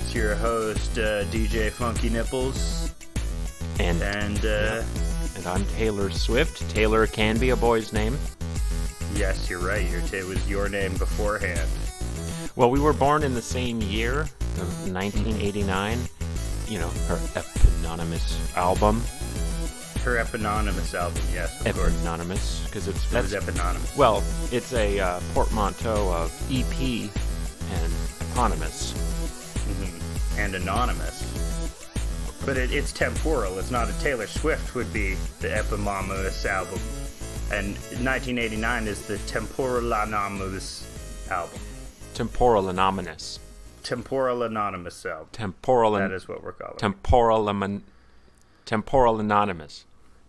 It's your host, DJ Funky Nipples. And I'm Taylor Swift. Taylor can be a boy's name. Yes, you're right. It was your name beforehand. Well, we were born in the same year, 1989. You know, her eponymous album. Her eponymous album, yes, of course. Eponymous, because It was eponymous. Well, it's a portmanteau of EP and eponymous. Mm-hmm. And anonymous. But it's temporal. It's not a Taylor Swift would be the eponymous album. And 1989 is the temporal anonymous album. Temporal anonymous. Temporal anonymous album. That is what we're calling it. Temporal anonymous.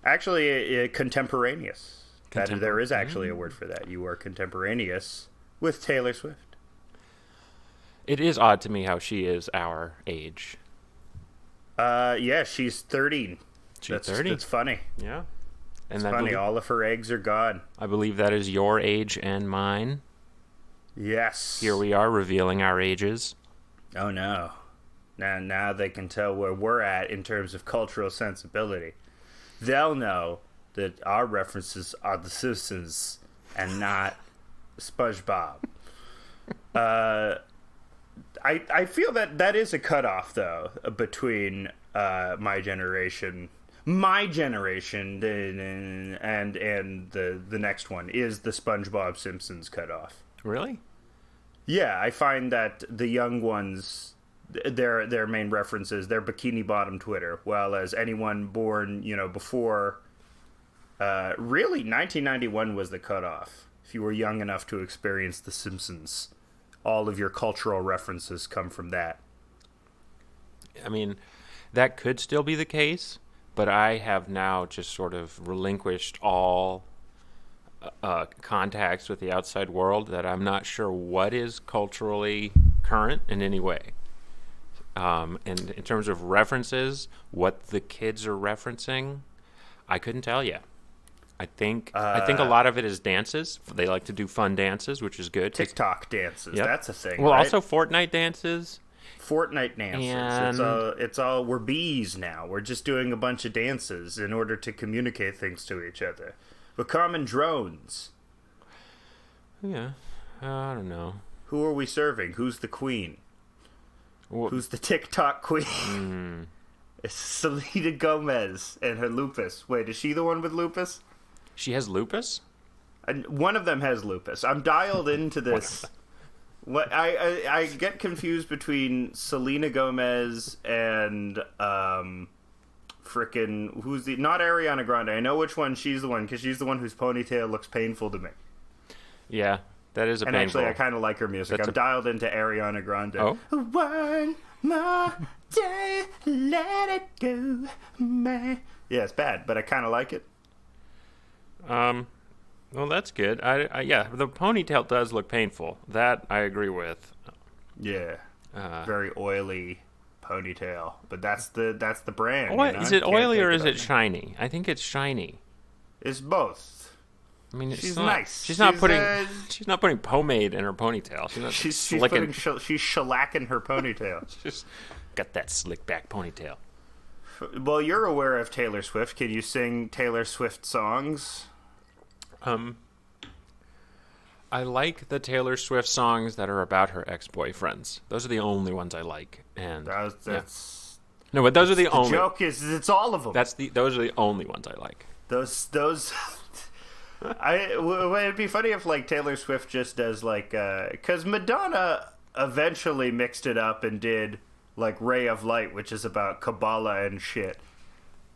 Actually, contemporaneous. There is actually a word for that. You are contemporaneous with Taylor Swift. It is odd to me how she is our age. Yeah, she's 13. She's 30. That's funny. Yeah. It's funny. All of her eggs are gone. I believe that is your age and mine. Yes. Here we are revealing our ages. Oh, no. Now they can tell where we're at in terms of cultural sensibility. They'll know that our references are The Simpsons and not SpongeBob. I feel that is a cutoff, though, between my generation, and the next one is the SpongeBob Simpsons cutoff. Really? Yeah, I find that the young ones, their main references, their bikini bottom Twitter, while as anyone born, before, really 1991 was the cutoff. If you were young enough to experience The Simpsons, all of your cultural references come from that. I mean, that could still be the case, but I have now just sort of relinquished all contacts with the outside world, that I'm not sure what is culturally current in any way. And in terms of references, what the kids are referencing, I couldn't tell you. I think a lot of it is dances. They like to do fun dances, which is good. TikTok dances, yep. That's a thing. Well, right? Also Fortnite dances. Fortnite dances. And it's all we're bees now. We're just doing a bunch of dances in order to communicate things to each other. We're common drones. Yeah, I don't know. Who are we serving? Who's the queen? Who's the TikTok queen? It's Selena Gomez and her lupus. Wait, is she the one with lupus? She has lupus? And one of them has lupus. I'm dialed into this. What I get confused between Selena Gomez and frickin' who's the not Ariana Grande. I know which one she's the one because she's the one whose ponytail looks painful to me. Yeah, that is a and painful. Actually, I kind of like her music. I'm dialed into Ariana Grande. Oh. One more day, let it go, man. Yeah, it's bad, but I kind of like it. Well, that's good. Yeah, the ponytail does look painful. That I agree with. Yeah, very oily ponytail, but that's the brand. Is it oily or is it shiny? I think it's shiny. It's both. I mean, she's nice. She's not putting pomade in her ponytail. She's shellacking her ponytail. She's got that slick back ponytail. Well, you're aware of Taylor Swift. Can you sing Taylor Swift songs? I like the Taylor Swift songs that are about her ex-boyfriends. Those are the only ones I like. And no, but those are the only. The joke is, it's all of them. Those are the only ones I like. Those. It'd be funny if Taylor Swift just does because Madonna eventually mixed it up and did Ray of Light, which is about Kabbalah and shit.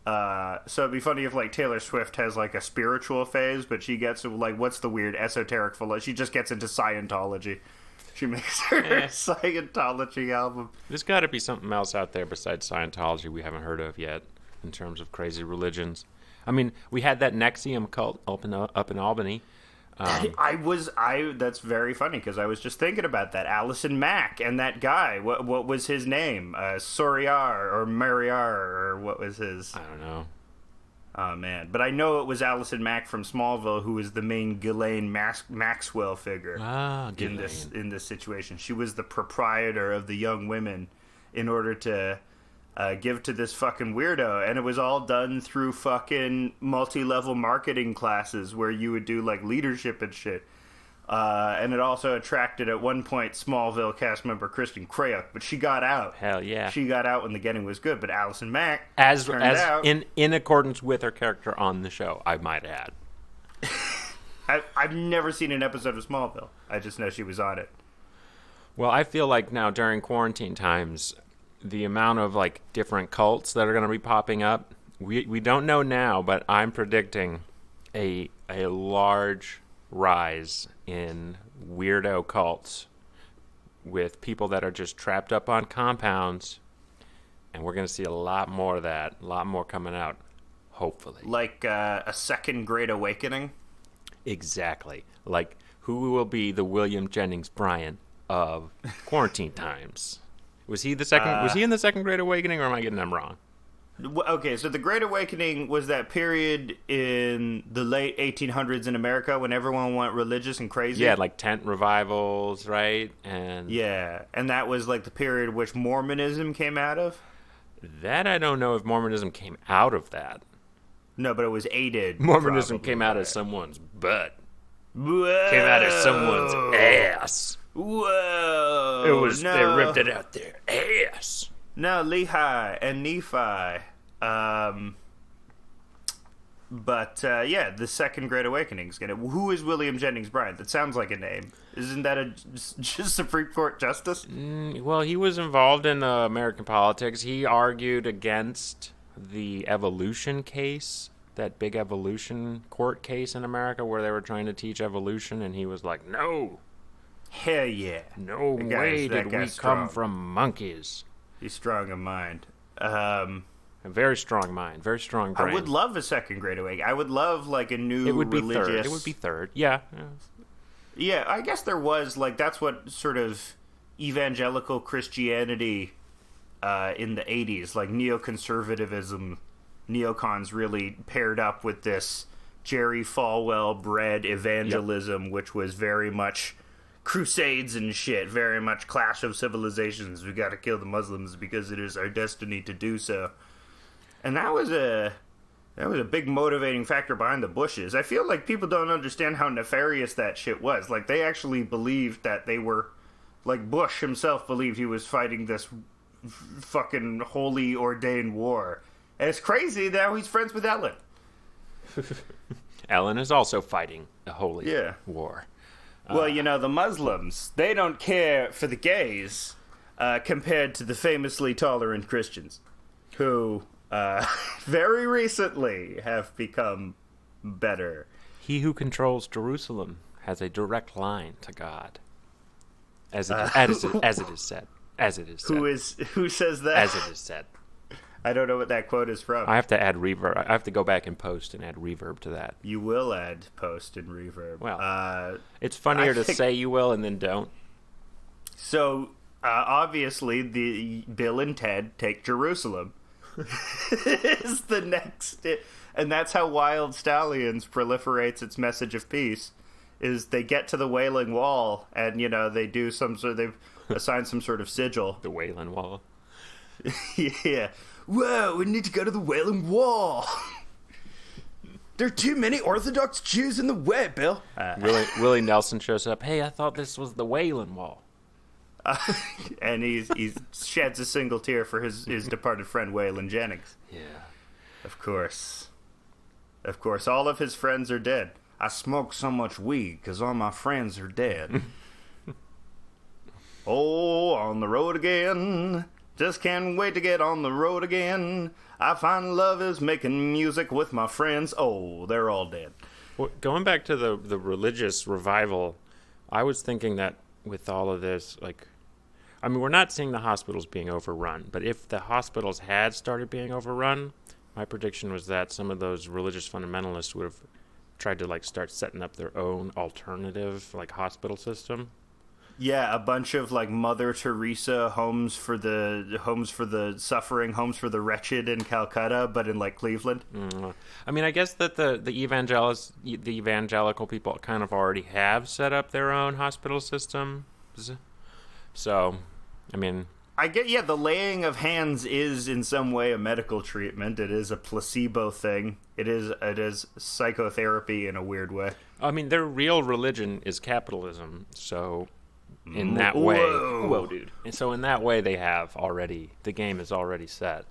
So it'd be funny if Taylor Swift has a spiritual phase, but she gets what's the weird esoteric she just gets into Scientology. She makes her Scientology album. There's got to be something else out there besides Scientology we haven't heard of yet in terms of crazy religions. I mean, we had that Nexium cult up in Albany. That's very funny because I was just thinking about that. Allison Mack and that guy. What was his name? Soriar or Mariar or what was his? I don't know. Oh, man. But I know it was Allison Mack from Smallville who was the main Ghislaine Maxwell figure in this situation. She was the proprietor of the Young Women in order to give to this fucking weirdo. And it was all done through fucking multi-level marketing classes where you would do like leadership and shit. And it also attracted at one point Smallville cast member Kristen Krajek, but she got out. Hell yeah. She got out when the getting was good, but Allison Mack turned out in accordance with her character on the show, I might add. I've never seen an episode of Smallville. I just know she was on it. Well, I feel like now during quarantine times, the amount of like different cults that are going to be popping up, we don't know now, but I'm predicting a large rise in weirdo cults with people that are just trapped up on compounds, and we're going to see a lot more of that, a lot more coming out, hopefully. Like a second Great Awakening? Exactly. Like, who will be the William Jennings Bryan of quarantine times? Was he the second? Was he in the second Great Awakening, or am I getting them wrong? Okay, so the Great Awakening was that period in the late 1800s in America when everyone went religious and crazy. Yeah, like tent revivals, right? And yeah, and that was like the period which Mormonism came out of. That I don't know if Mormonism came out of that. No, but it was aided. Mormonism came out of someone's butt. Whoa. Came out of someone's ass. Whoa! It was they ripped it out their ass. No, Lehi and Nephi. But yeah, the second Great Awakening's gonna. Who is William Jennings Bryan? That sounds like a name. Isn't that a just Supreme Court justice? Well, he was involved in American politics. He argued against the evolution case, that big evolution court case in America where they were trying to teach evolution, and he was like, "No, hell yeah, no way did we come from monkeys." He's strong in mind. A very strong mind, very strong brain. I would love a second Great Awakening. I would love like a new It would be religious. third. It would be third. Yeah. Yeah, I guess there was like that's what sort of evangelical Christianity in the 80s, like neoconservatism, neocons really paired up with this Jerry Falwell bred evangelism, which was very much crusades and shit, very much clash of civilizations. We got to kill the Muslims because it is our destiny to do so. And that was a big motivating factor behind the Bushes. I feel like people don't understand how nefarious that shit was. Like, they actually believed that they were, like, Bush himself believed he was fighting this fucking holy ordained war. And it's crazy that he's friends with Ellen. Ellen is also fighting a holy war. Well, you know, the Muslims, they don't care for the gays compared to the famously tolerant Christians who very recently have become better. He who controls Jerusalem has a direct line to God. As it is said. Who says that? As it is said. I don't know what that quote is from. I have to add reverb. I have to go back and post and add reverb to that. You will add post and reverb. Well, it's funnier to say you will and then don't. So, obviously, the Bill and Ted Take Jerusalem is the next... And that's how Wild Stallions proliferates its message of peace, is they get to the Wailing Wall and, you know, they do some sort of... They've assigned some sort of sigil. The Wailing Wall. Yeah. Whoa, we need to go to the Wailing Wall. There are too many Orthodox Jews in the way, Bill. Willie Nelson shows up. Hey, I thought this was the Wailing Wall. And he sheds a single tear for his departed friend, Waylon Jennings. Yeah. Of course. All of his friends are dead. I smoke so much weed because all my friends are dead. Oh, on the road again. Just can't wait to get on the road again. I find love is making music with my friends. Oh, they're all dead. Well, going back to the religious revival, I was thinking that with all of this, like, I mean, we're not seeing the hospitals being overrun, but if the hospitals had started being overrun, my prediction was that some of those religious fundamentalists would have tried to, like, start setting up their own alternative, like, hospital system. Yeah, a bunch of like Mother Teresa homes for the suffering, homes for the wretched in Calcutta, but in like Cleveland. I mean, I guess that the evangelical people kind of already have set up their own hospital system. So, I mean, I get, yeah, the laying of hands is in some way a medical treatment. It is a placebo thing. It is psychotherapy in a weird way. I mean, their real religion is capitalism, so in that way... Whoa, dude. And so in that way, they have already... The game is already set.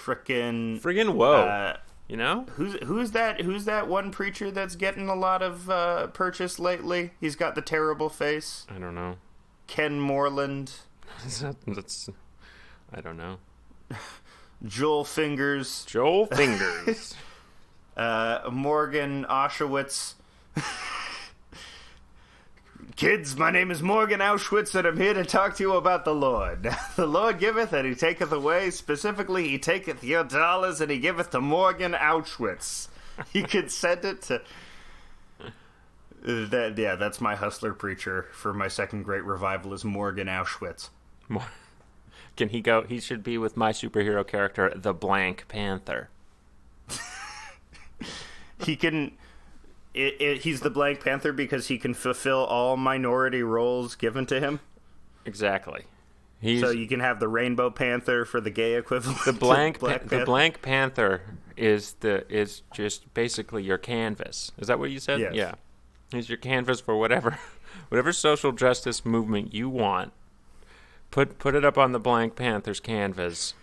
Friggin' whoa. You know? Who's that one preacher that's getting a lot of purchase lately? He's got the terrible face. I don't know. Ken Moreland. I don't know. Joel Fingers. Morgan Auschwitz. Kids, my name is Morgan Auschwitz, and I'm here to talk to you about the Lord. The Lord giveth, and he taketh away. Specifically, he taketh your dollars, and he giveth to Morgan Auschwitz. You could send it to... that's my hustler preacher for my second great revival is Morgan Auschwitz. Can he go? He should be with my superhero character, the Blank Panther. He can... he's the Blank Panther because he can fulfill all minority roles given to him. Exactly. So you can have the Rainbow Panther for the gay equivalent. The Blank Panther is just basically your canvas. Is that what you said? Yes. Yeah. He's your canvas for whatever social justice movement you want. Put it up on the Blank Panther's canvas.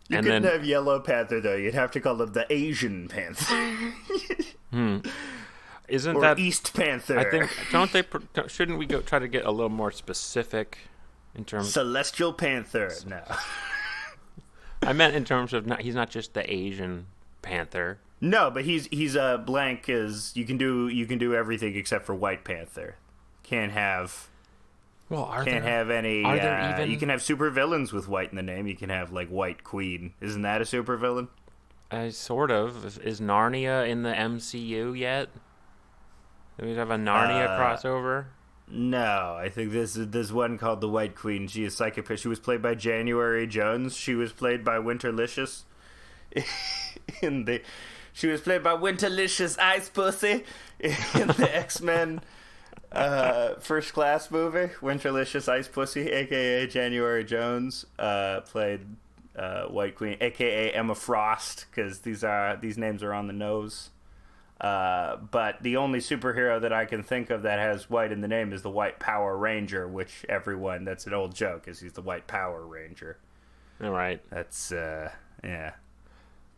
You couldn't have Yellow Panther though. You'd have to call him the Asian Panther. Isn't or that East Panther? I think shouldn't we go try to get a little more specific in terms Celestial Panther? No. I meant in terms of he's not just the Asian Panther. No, but he's a blank is you can do everything except for White Panther. Can't have any you can have supervillains with white in the name. You can have like White Queen. Isn't that a supervillain? Sort of. Is Narnia in the MCU yet? Do we have a Narnia crossover? No, I think there's one called the White Queen. She is psychopath. She was played by January Jones. She was played by Winterlicious. She was played by Winterlicious Ice Pussy in the X-Men First Class movie. Winterlicious Ice Pussy, a.k.a. January Jones, played White Queen, a.k.a. Emma Frost, because these names are on the nose. But the only superhero that I can think of that has white in the name is the White Power Ranger, which that's an old joke, is he's the White Power Ranger. All right. That's,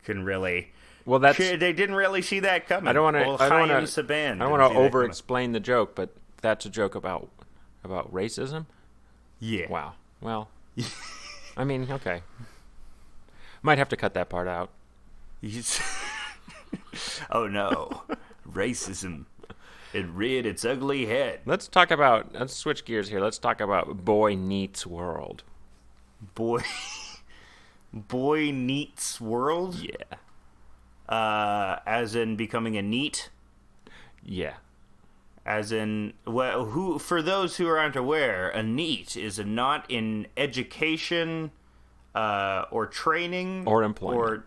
couldn't really... Well, they didn't really see that coming. I don't want to over-explain the joke, but that's a joke about racism? Yeah. Wow. Well, I mean, okay. Might have to cut that part out. Oh no, racism. It reared its ugly head. Let's switch gears here. Let's talk about Boy Neats World. Boy Neats World? Yeah. As in becoming a neat? Yeah. As in, for those who aren't aware, a NEET is a not in education, or training, or employment.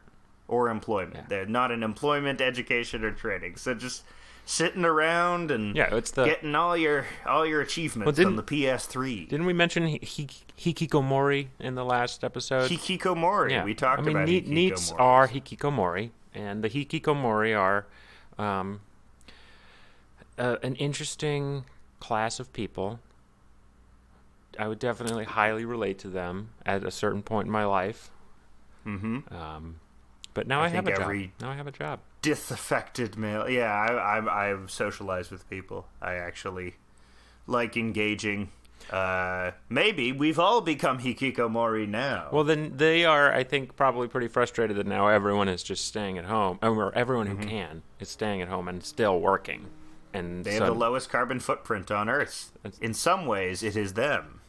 Or employment. Yeah. They're not in employment, education, or training. So just sitting around and getting all your achievements on the PS3. Didn't we mention hikikomori in the last episode? Hikikomori. Yeah. We talked about hikikomori. NEETs are hikikomori, and the hikikomori are an interesting class of people. I would definitely highly relate to them at a certain point in my life. Mm-hmm. But now I have a job. Now I have a job. Disaffected male. Yeah, I've socialized with people. I actually like engaging. Maybe we've all become hikikomori now. Well, then they are, I think, probably pretty frustrated that now everyone is just staying at home, or everyone who can is staying at home and still working. And they have the lowest carbon footprint on Earth. In some ways, it is them.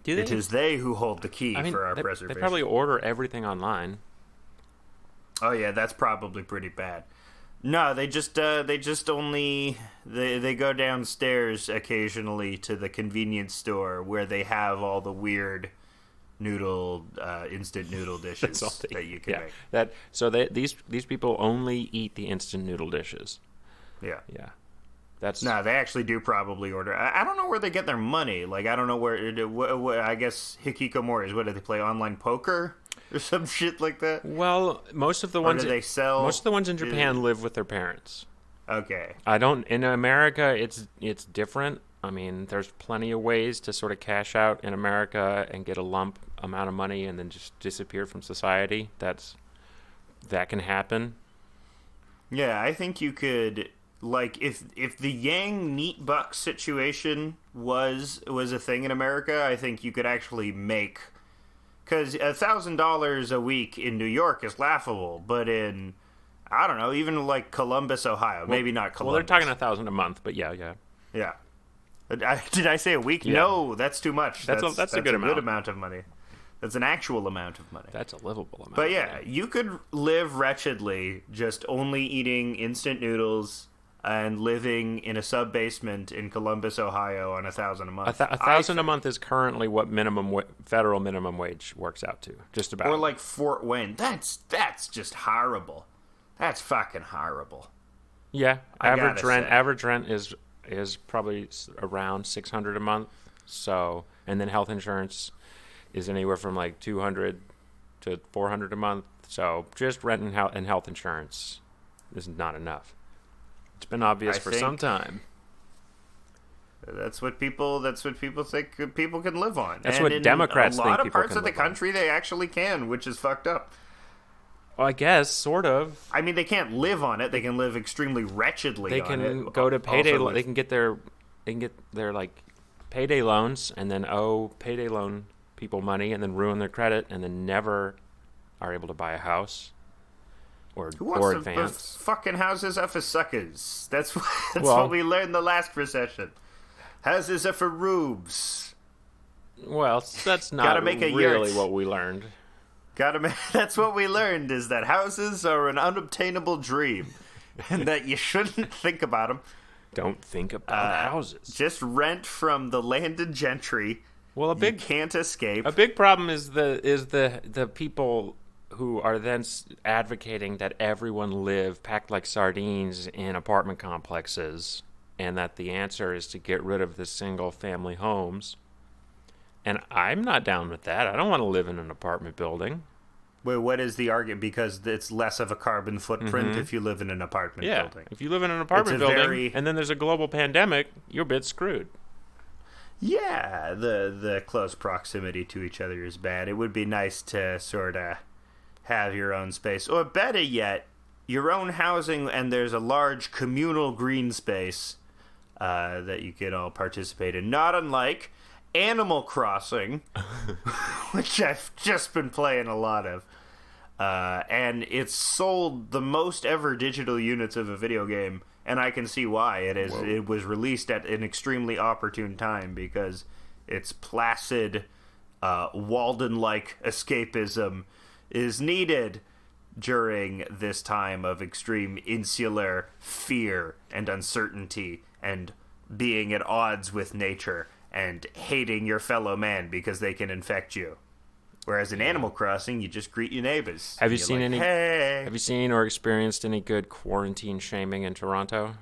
It is they who hold the key for our preservation. They probably order everything online. Oh yeah, that's probably pretty bad. No, they go downstairs occasionally to the convenience store where they have all the weird instant noodle dishes that you can make. These people only eat the instant noodle dishes. Yeah. Yeah. That's No, they actually do probably order. I don't know where they get their money. Like, I don't know where. I guess Hikikomori is, what do they play, online poker or some shit like that? well, most of the Or ones do they sell? most of the ones in Japan live with their parents. Okay. I don't. In America, it's different. I mean, there's plenty of ways to sort of cash out in America and get a lump amount of money and then just disappear from society. That can happen. Yeah, I think you could, like, if the Yang Neat Buck situation was a thing in America, I think you could actually make, because $1,000 a week in New York is laughable, but in, I don't know, even like Columbus, Ohio, maybe not Columbus. Well, they're talking $1,000 a month, but yeah. Yeah. Did I say a week? Yeah. No, that's too much. That's a good amount. Good amount of money. That's an actual amount of money. That's a livable amount. But yeah, you could live wretchedly just only eating instant noodles and living in a sub-basement in Columbus, Ohio on $1,000 a month. $1,000 a month is currently what federal minimum wage works out to, just about. Or like Fort Wayne. That's just horrible. That's fucking horrible. Yeah, average rent say. is probably around $600 a month. So, and then health insurance is anywhere from like $200 to $400 a month. So just rent and health insurance is not enough. It's been obvious for some time. That's what people think people can live on. That's and what Democrats think people can live on. A lot of parts of the country, they actually can, which is fucked up. Well, I guess, sort of. I mean, they can't live on it. They can live extremely wretchedly on it. They can go to payday. They can get their like payday loans and then owe payday loan people money and then ruin their credit and then never are able to buy a house or advance. Fucking houses are for suckers. That's what we learned the last recession. Houses are for rubes. Well, that's not really what we learned. That's what we learned, is that houses are an unobtainable dream and that you shouldn't think about them. Don't think about houses. Just rent from the landed gentry. Well, you can't escape. A big problem is the people who are then advocating that everyone live packed like sardines in apartment complexes, and that the answer is to get rid of the single-family homes. And I'm not down with that. I don't want to live in an apartment building. Wait, what is the argument? Because it's less of a carbon footprint if you live in an apartment building. If you live in an apartment building and then there's a global pandemic, you're a bit screwed. Yeah, the close proximity to each other is bad. It would be nice to sort of have your own space. Or better yet, your own housing, and there's a large communal green space that you could all participate in. Not unlike Animal Crossing, which I've just been playing a lot of. And it's sold the most ever digital units of a video game, and I can see why. It was released at an extremely opportune time because its placid, Walden-like escapism is needed during this time of extreme insular fear and uncertainty and being at odds with nature and hating your fellow man because they can infect you. Whereas in Animal Crossing, you just greet your neighbors. Have you seen or experienced any good quarantine shaming in Toronto?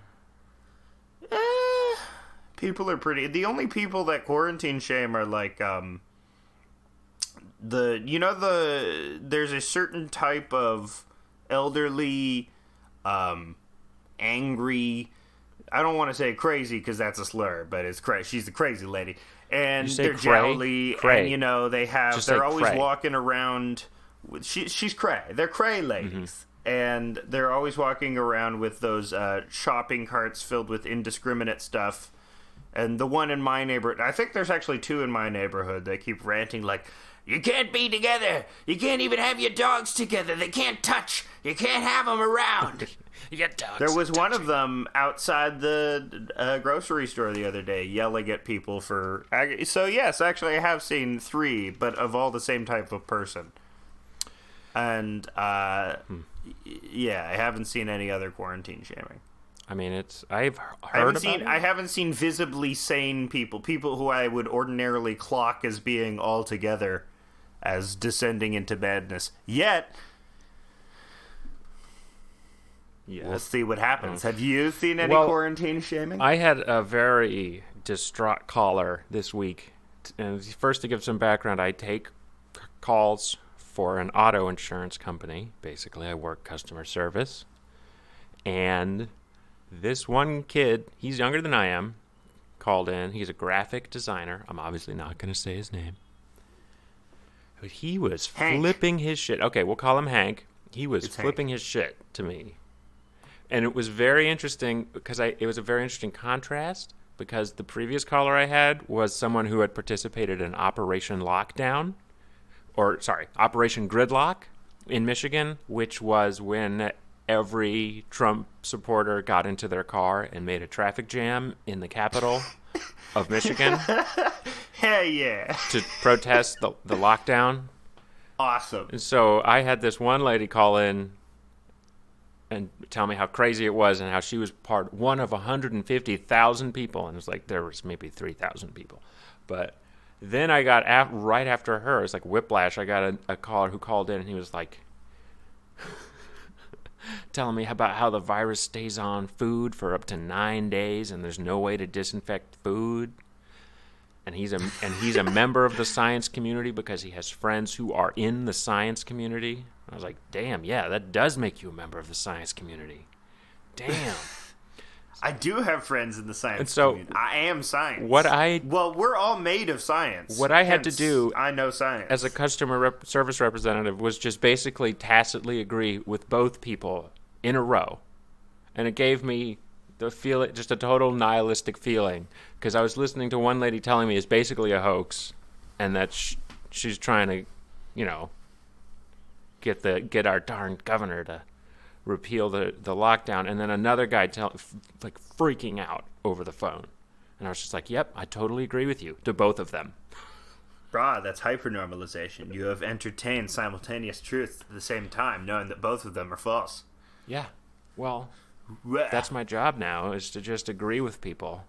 People are pretty. The only people that quarantine shame are like there's a certain type of elderly, angry. I don't want to say crazy because that's a slur, but it's crazy. She's the crazy lady, and they're jowly, and they're always walking around. She's cray. They're cray ladies, and they're always walking around with those shopping carts filled with indiscriminate stuff. And the one in my neighborhood, I think there's actually two in my neighborhood. They keep ranting like, "You can't be together. You can't even have your dogs together. They can't touch. You can't have them around." There was one of them outside the grocery store the other day yelling at people for... So, yes, actually, I have seen 3, but of all the same type of person. And, yeah, I haven't seen any other quarantine shaming. I mean, I've heard about it. I haven't seen visibly sane people who I would ordinarily clock as being altogether as descending into madness. Yet... Yes. We'll see what happens. Have you seen any quarantine shaming? I had a very distraught caller this week. And first, to give some background, I take calls for an auto insurance company. Basically, I work customer service. And this one kid, he's younger than I am, called in. He's a graphic designer. I'm obviously not going to say his name. But he was flipping his shit. Okay, we'll call him Hank. He was flipping his shit to me. And it was very interesting because it was a very interesting contrast because the previous caller I had was someone who had participated in Operation Gridlock in Michigan, which was when every Trump supporter got into their car and made a traffic jam in the capital of Michigan. Hell yeah. To protest the lockdown. Awesome. And so I had this one lady call in and tell me how crazy it was and how she was one of 150,000 people. And it was like there was maybe 3,000 people. But then I got, right after her, it was like whiplash. I got a caller who called in and he was like telling me about how the virus stays on food for up to 9 days and there's no way to disinfect food. And he's a member of the science community because he has friends who are in the science community. I was like, damn, yeah, that does make you a member of the science community. Damn. I do have friends in the science community. I am science. Well, we're all made of science. What I had to do, I know science, as a customer service representative, was just basically tacitly agree with both people in a row. And it gave me just a total nihilistic feeling because I was listening to one lady telling me it's basically a hoax and that she's trying to, get our darn governor to repeal the lockdown, and then another guy freaking out over the phone, and I was just like, "Yep, I totally agree with you." To both of them. Brah, that's hypernormalization. You have entertained simultaneous truths at the same time, knowing that both of them are false. Yeah, well. That's my job now, is to just agree with people.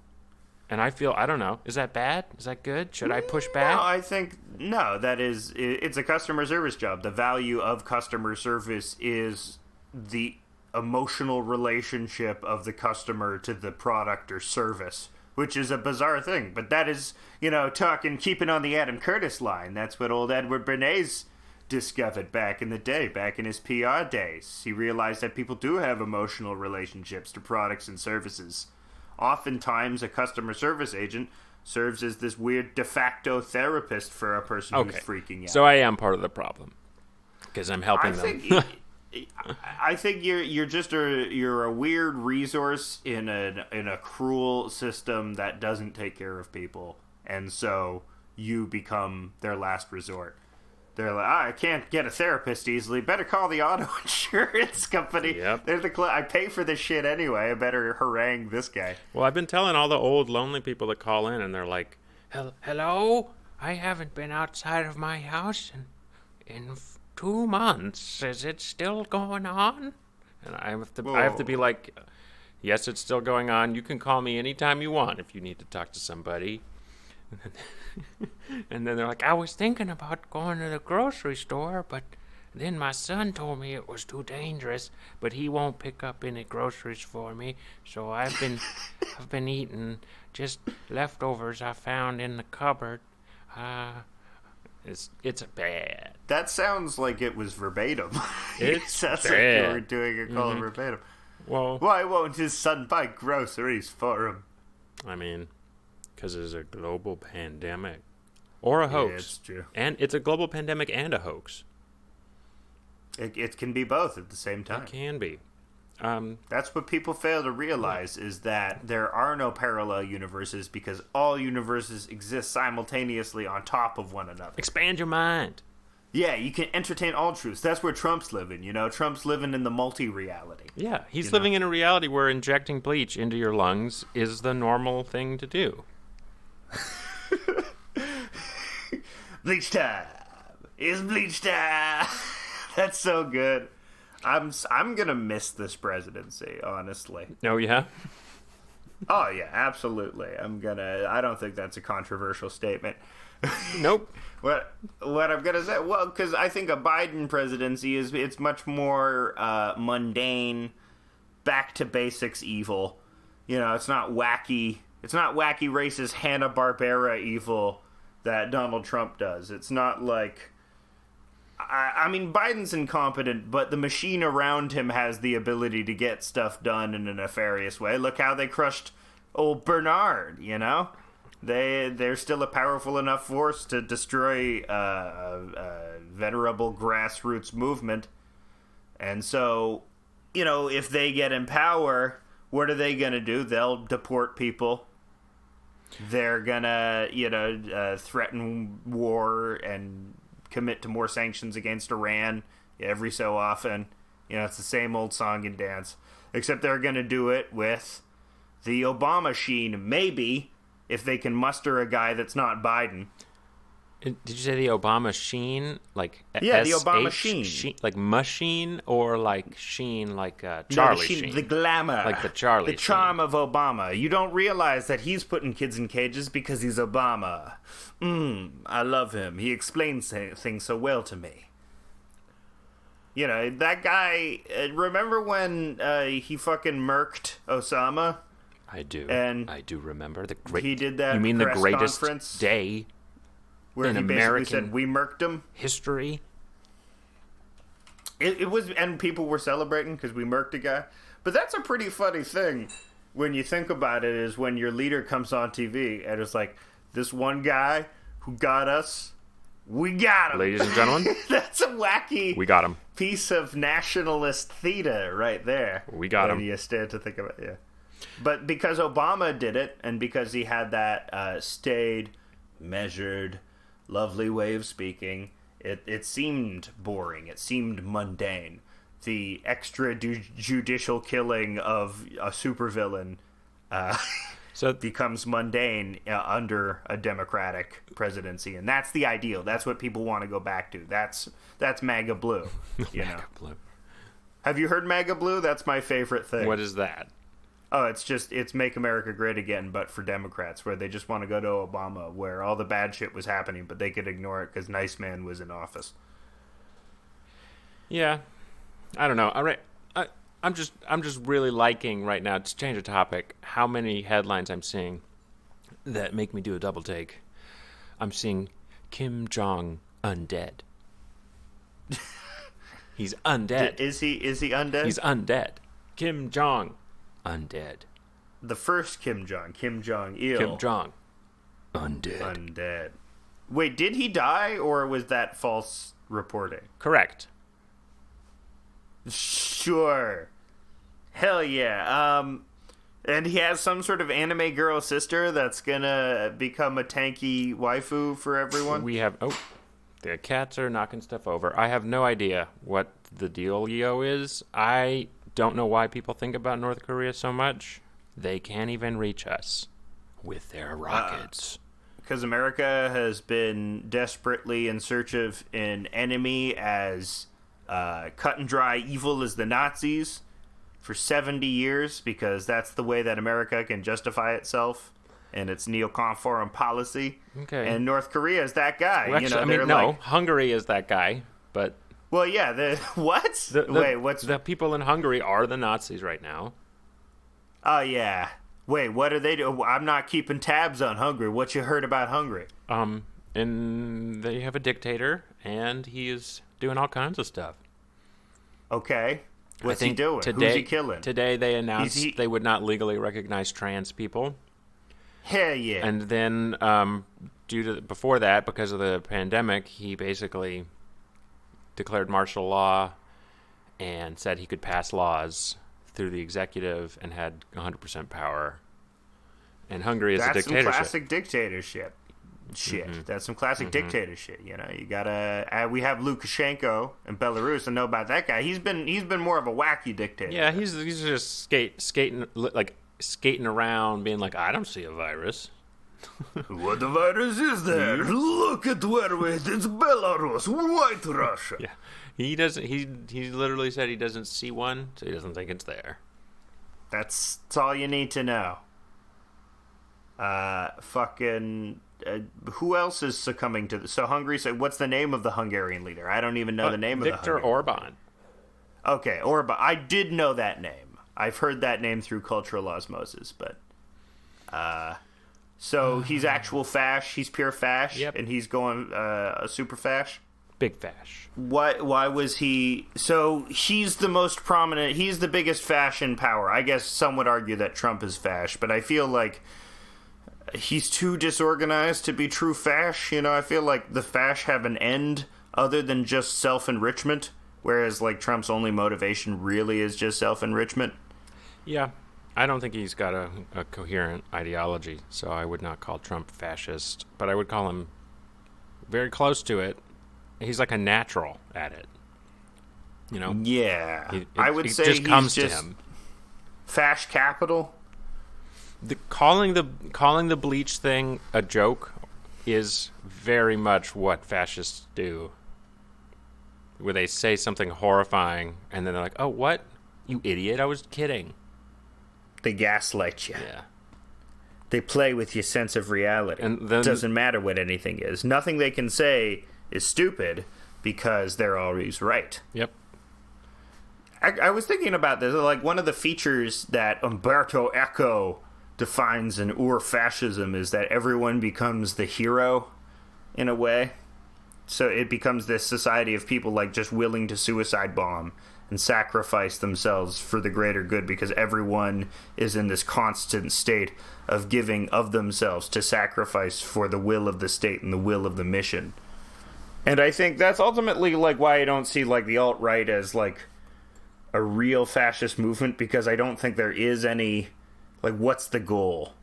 And I don't know, is that bad? Is that good? Should I push back? No, I think, it's a customer service job. The value of customer service is the emotional relationship of the customer to the product or service, which is a bizarre thing. But that is, keeping on the Adam Curtis line. That's what old Edward Bernays discovered back in the day, back in his PR days. He realized that people do have emotional relationships to products and services. Oftentimes, a customer service agent serves as this weird de facto therapist for a person who's freaking out. So I am part of the problem because I'm helping them. I think you're a weird resource in a cruel system that doesn't take care of people, and so you become their last resort. They're like, I can't get a therapist easily. Better call the auto insurance company. Yep. I pay for this shit anyway. I better harangue this guy. Well, I've been telling all the old lonely people that call in, and they're like, hello? I haven't been outside of my house in 2 months. Is it still going on? And I have to be like, yes, it's still going on. You can call me anytime you want if you need to talk to somebody. And then they're like, I was thinking about going to the grocery store, but then my son told me it was too dangerous, but he won't pick up any groceries for me, so I've been eating just leftovers I found in the cupboard. It's bad. That sounds like it was verbatim. It's sounds bad. like you were doing a call verbatim. Well, why won't his son buy groceries for him? I mean, because there's a global pandemic. Or a hoax. Yeah, it's true. And it's a global pandemic and a hoax. It can be both at the same time. It can be. That's what people fail to realize, is that there are no parallel universes because all universes exist simultaneously on top of one another. Expand your mind. Yeah, you can entertain all truths. That's where Trump's living, Trump's living in the multi-reality. Yeah, he's living in a reality where injecting bleach into your lungs is the normal thing to do. Bleach time. It's bleach time. That's so good. I'm gonna miss this presidency, honestly. Oh yeah? Oh yeah, absolutely. I don't think that's a controversial statement. Nope. What I'm gonna say? Well, because I think a Biden presidency it's much more mundane. back to basics evil. You know, it's not wacky racist Hanna-Barbera evil that Donald Trump does. It's not like... I mean, Biden's incompetent, but the machine around him has the ability to get stuff done in a nefarious way. Look how they crushed old Bernard, you know? They're still a powerful enough force to destroy a venerable grassroots movement. And so, you know, if they get in power, what are they going to do? They'll deport people. They're going to, threaten war and commit to more sanctions against Iran every so often. You know, it's the same old song and dance. Except they're going to do it with the Obama sheen, maybe, if they can muster a guy that's not Biden. Did you say the Obama sheen? Like yeah, the Obama sheen. Like machine or like sheen like Charlie Sheen? The glamour. Like the Charlie The charm of Obama. You don't realize that he's putting kids in cages because he's Obama. I love him. He explains things so well to me. You know, that guy... remember when he fucking murked Osama? I do. And I do remember. He did that. You mean the press greatest conference day where in he basically American said, we murked him? history? It was... And people were celebrating because we murked a guy. But that's a pretty funny thing when you think about it, is when your leader comes on TV and it's like, this one guy who got us, we got him. Ladies and gentlemen. That's a wacky... We got him. Piece of nationalist theater right there. We got him. When you stand to think about it, yeah. But because Obama did it, and because he had that staid, measured, lovely way of speaking, it seemed boring. It seemed mundane. The extrajudicial killing of a supervillain so becomes mundane under a Democratic presidency, and that's the ideal. That's what people want to go back to. That's MAGA Blue. MAGA Blue. Have you heard MAGA Blue? That's my favorite thing. What is that? Oh, it's Make America Great Again, but for Democrats, where they just want to go to Obama, where all the bad shit was happening, but they could ignore it because Nice Man was in office. Yeah, I don't know. All right, I'm just really liking right now, to change the topic, how many headlines I'm seeing that make me do a double take. I'm seeing Kim Jong undead. He's undead. Is he undead? He's undead. Kim Jong undead. The first Kim Jong-il. Kim Jong undead. Undead. Wait, did he die, or was that false reporting? Correct. Sure. Hell yeah. And he has some sort of anime girl sister that's gonna become a tanky waifu for everyone? We have... Oh, the cats are knocking stuff over. I have no idea what the dealio is. I don't know why people think about North Korea so much. They can't even reach us with their rockets. Because America has been desperately in search of an enemy as cut and dry evil as the Nazis for 70 years, because that's the way that America can justify itself and its neocon foreign policy. Okay. And North Korea is that guy. Well, actually, Hungary is that guy, but... Well, yeah, what? Wait, what's... The people in Hungary are the Nazis right now. Oh, yeah. Wait, what are they doing? I'm not keeping tabs on Hungary. What you heard about Hungary? And they have a dictator, and he is doing all kinds of stuff. Okay. What's he doing? Who's he killing? Today they announced they would not legally recognize trans people. Hell yeah. And then, before that, because of the pandemic, he basically declared martial law and said he could pass laws through the executive and had 100% power. And Hungary is a dictatorship. That's some classic dictatorship shit. Mm-hmm. That's some classic dictator shit. You know, you gotta. We have Lukashenko in Belarus. I know about that guy. He's been more of a wacky dictator. Yeah, he's just skating around, being like, I don't see a virus. What the virus is there? Look at where it's Belarus, White Russia. Yeah, he doesn't. He literally said he doesn't see one, so he doesn't think it's there. That's all you need to know. Who else is succumbing to this? So Hungary said, what's the name of the Hungarian leader? I don't even know the name of the Hungarian. Viktor Orban. Okay, Orban. I did know that name. I've heard that name through cultural osmosis, but so he's actual fash, he's pure fash, Yep. and he's going a super fash. Big fash. Why was he... So he's the most prominent... He's the biggest fash in power. I guess some would argue that Trump is fash, but I feel like he's too disorganized to be true fash. You know, I feel like the fash have an end other than just self-enrichment, whereas, like, Trump's only motivation really is just self-enrichment. Yeah. I don't think he's got a coherent ideology, so I would not call Trump fascist, but I would call him very close to it. He's like a natural at it, you know. Yeah, I would say just he's comes just to him. Fash capital. Calling the bleach thing a joke is very much what fascists do, where they say something horrifying and then they're like, "Oh, what? You idiot! I was kidding." They gaslight you. Yeah. They play with your sense of reality. And then, it doesn't matter what anything is. Nothing they can say is stupid because they're always right. Yep. I was thinking about this. Like, one of the features that Umberto Eco defines in Ur-fascism is that everyone becomes the hero in a way. So it becomes this society of people, like, just willing to suicide bomb and sacrifice themselves for the greater good because everyone is in this constant state of giving of themselves to sacrifice for the will of the state and the will of the mission. And I think that's ultimately, like, why I don't see, like, the alt-right as, like, a real fascist movement, because I don't think there is any, like, what's the goal?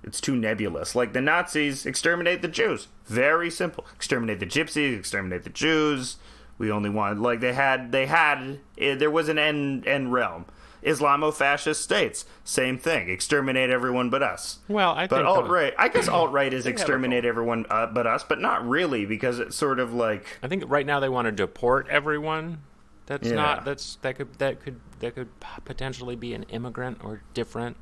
It's too nebulous. Like, the Nazis, exterminate the Jews. Very simple. Exterminate the Gypsies, exterminate the Jews. We only wanted, like, there was an end realm. Islamo-fascist states, same thing. Exterminate everyone but us. Well, I guess alt-right is exterminate everyone but us, but not really, because it's sort of like... I think right now they want to deport everyone. That could potentially be an immigrant or different.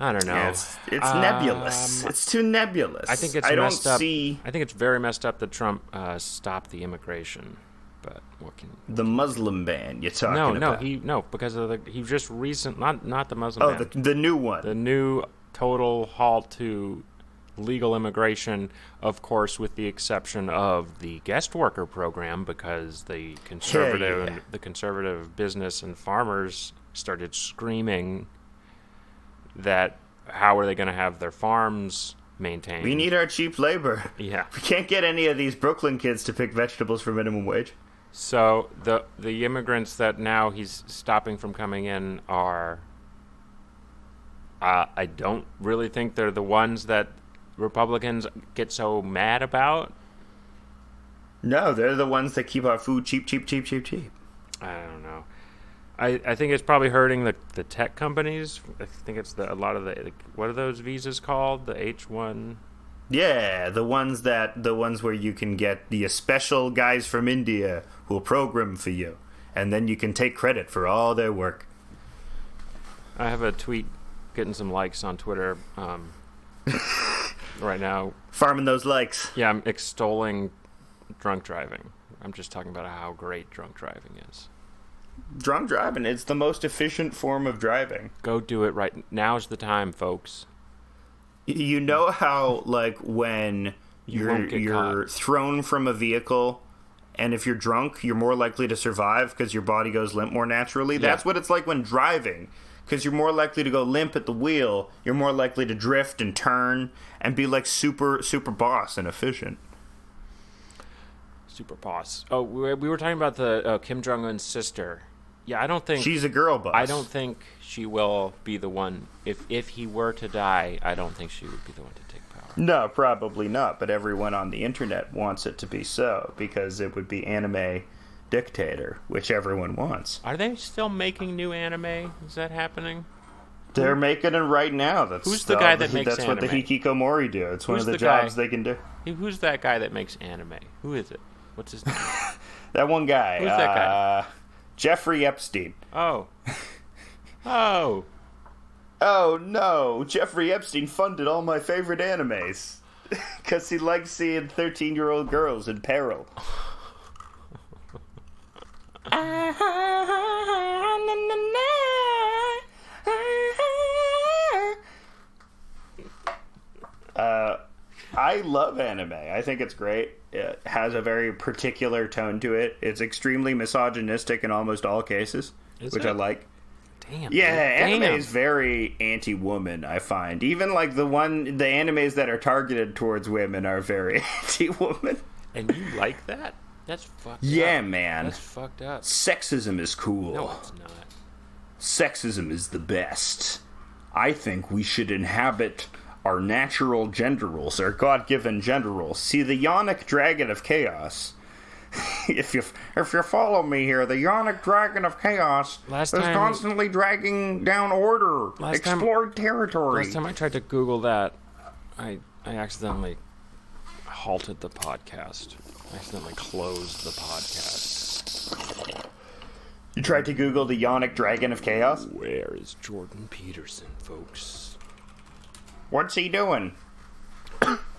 I don't know. Yeah, it's nebulous. It's too nebulous. I think it's messed up. I think it's very messed up that Trump stopped the immigration. But what can the Muslim ban you're talking about? Because of he just not the Muslim ban. The new one. The new total halt to legal immigration, of course, with the exception of the guest worker program, because the conservative business and farmers started screaming that how are they going to have their farms maintained? We need our cheap labor. Yeah. We can't get any of these Brooklyn kids to pick vegetables for minimum wage. So the immigrants that now he's stopping from coming in are, I don't really think they're the ones that Republicans get so mad about. No, they're the ones that keep our food cheap. I don't know. I think it's probably hurting the tech companies. I think it's a lot of the, what are those visas called? The H1. Yeah, the ones where you can get the special guys from India who will program for you, and then you can take credit for all their work. I have a tweet getting some likes on Twitter right now. Farming those likes. Yeah, I'm extolling drunk driving. I'm just talking about how great drunk driving is. Drunk driving, it's the most efficient form of driving. Go do it right. Now's the time, folks. You know how, like, when you're thrown from a vehicle, and if you're drunk, you're more likely to survive because your body goes limp more naturally? Yeah. That's what it's like when driving, because you're more likely to go limp at the wheel. You're more likely to drift and turn and be, like, super, super boss and efficient. Super boss. Oh, we were talking about the Kim Jong-un's sister. Yeah, I don't think... She's a girl boss. I don't think she will be the one. If he were to die, I don't think she would be the one to take power. No, probably not. But everyone on the internet wants it to be so, because it would be anime dictator, which everyone wants. Are they still making new anime? Is that happening? They're making it right now. Who's the guy that makes anime? That's what the Hikikomori do. It's one of the jobs they can do. Who's that guy that makes anime? Who is it? What's his name? That one guy. Who's that guy? Jeffrey Epstein. Oh. Oh no, Jeffrey Epstein funded all my favorite animes. Because he likes seeing 13-year-old girls in peril. I love anime. I think it's great. It has a very particular tone to it. It's extremely misogynistic in almost all cases, which I like. Damn. Yeah, dude. anime is very anti-woman, I find. Even like the animes that are targeted towards women are very anti-woman. And you like that? That's fucked up. Yeah, man. That's fucked up. Sexism is cool. No, it's not. Sexism is the best. I think we should inhabit our natural gender roles, our God-given gender roles. See, the Yonic Dragon of Chaos. If you follow me here, the Yonic Dragon of Chaos is constantly dragging down order, explored territory. Last time I tried to Google that, I accidentally halted the podcast. I accidentally closed the podcast. You tried to Google the Yonic Dragon of Chaos? Where is Jordan Peterson, folks? What's he doing?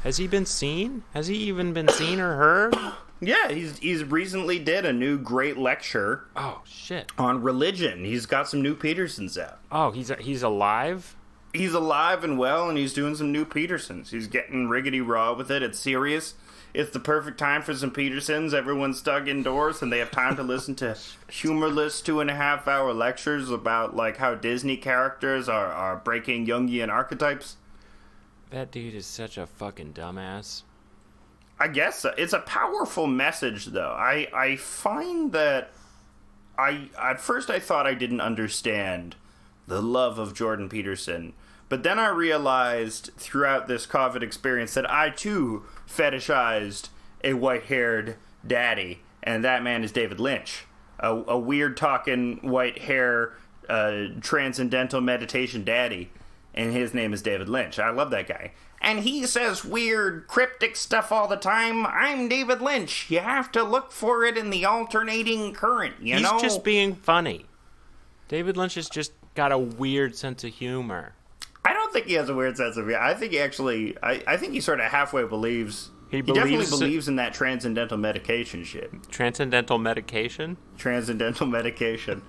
Has he been seen? Has he even been seen or heard? Yeah, he's recently did a new great lecture. Oh shit! On religion. He's got some new Petersons out. Oh, he's alive. He's alive and well, and he's doing some new Petersons. He's getting riggedy raw with it. It's serious. It's the perfect time for some Petersons. Everyone's stuck indoors, and they have time to listen to humorless 2.5-hour lectures about like how Disney characters are breaking Jungian archetypes. That dude is such a fucking dumbass. I guess so. It's a powerful message, though. I find that at first I thought I didn't understand the love of Jordan Peterson, but then I realized throughout this COVID experience that I too fetishized a white-haired daddy, and that man is David Lynch, a weird-talking white-hair transcendental meditation daddy, and his name is David Lynch. I love that guy. And he says weird, cryptic stuff all the time. I'm David Lynch. You have to look for it in the alternating current, you know? He's just being funny. David Lynch has just got a weird sense of humor. I don't think he has a weird sense of humor. I think he actually... I think he sort of halfway believes... He definitely believes in that transcendental medication shit. Transcendental medication? Transcendental medication.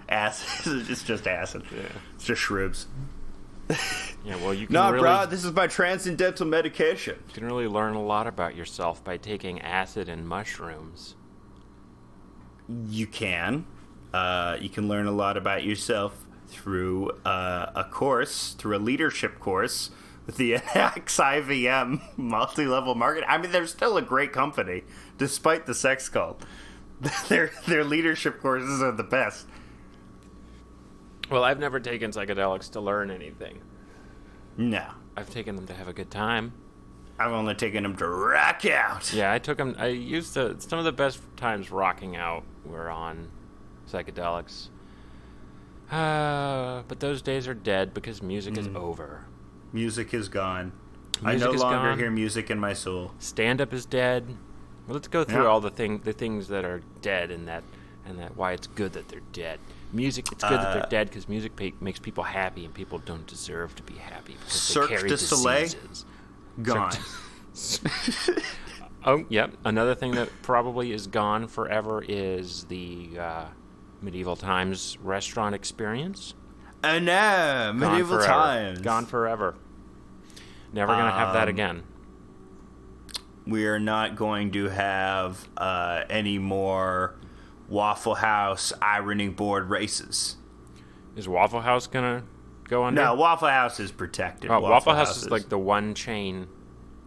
Acid. It's just acid. Yeah. It's just shrooms. Yeah, well, you can No, bro, this is my transcendental medication. You can really learn a lot about yourself by taking acid and mushrooms. You can. You can learn a lot about yourself through a leadership course with the XIVM multi-level marketing. I mean, they're still a great company, despite the sex cult. Their leadership courses are the best. Well, I've never taken psychedelics to learn anything. No. I've taken them to have a good time. I've only taken them to rock out. Yeah, I took them. I used to. Some of the best times rocking out were on psychedelics. But those days are dead because music is over. Music is gone. Music I no longer hear music in my soul. Stand-up is dead. Well, let's go through all the things that are dead and that why it's good that they're dead. Music, it's good that they're dead because music makes people happy, and people don't deserve to be happy because they carry diseases. Gone. Oh, yep. Another thing that probably is gone forever is the medieval times restaurant experience. Oh no, medieval times. Gone forever. Never going to have that again. We are not going to have any more Waffle House ironing board races. Is Waffle House going to go under? No, Waffle House is protected. Oh, Waffle House is like the one chain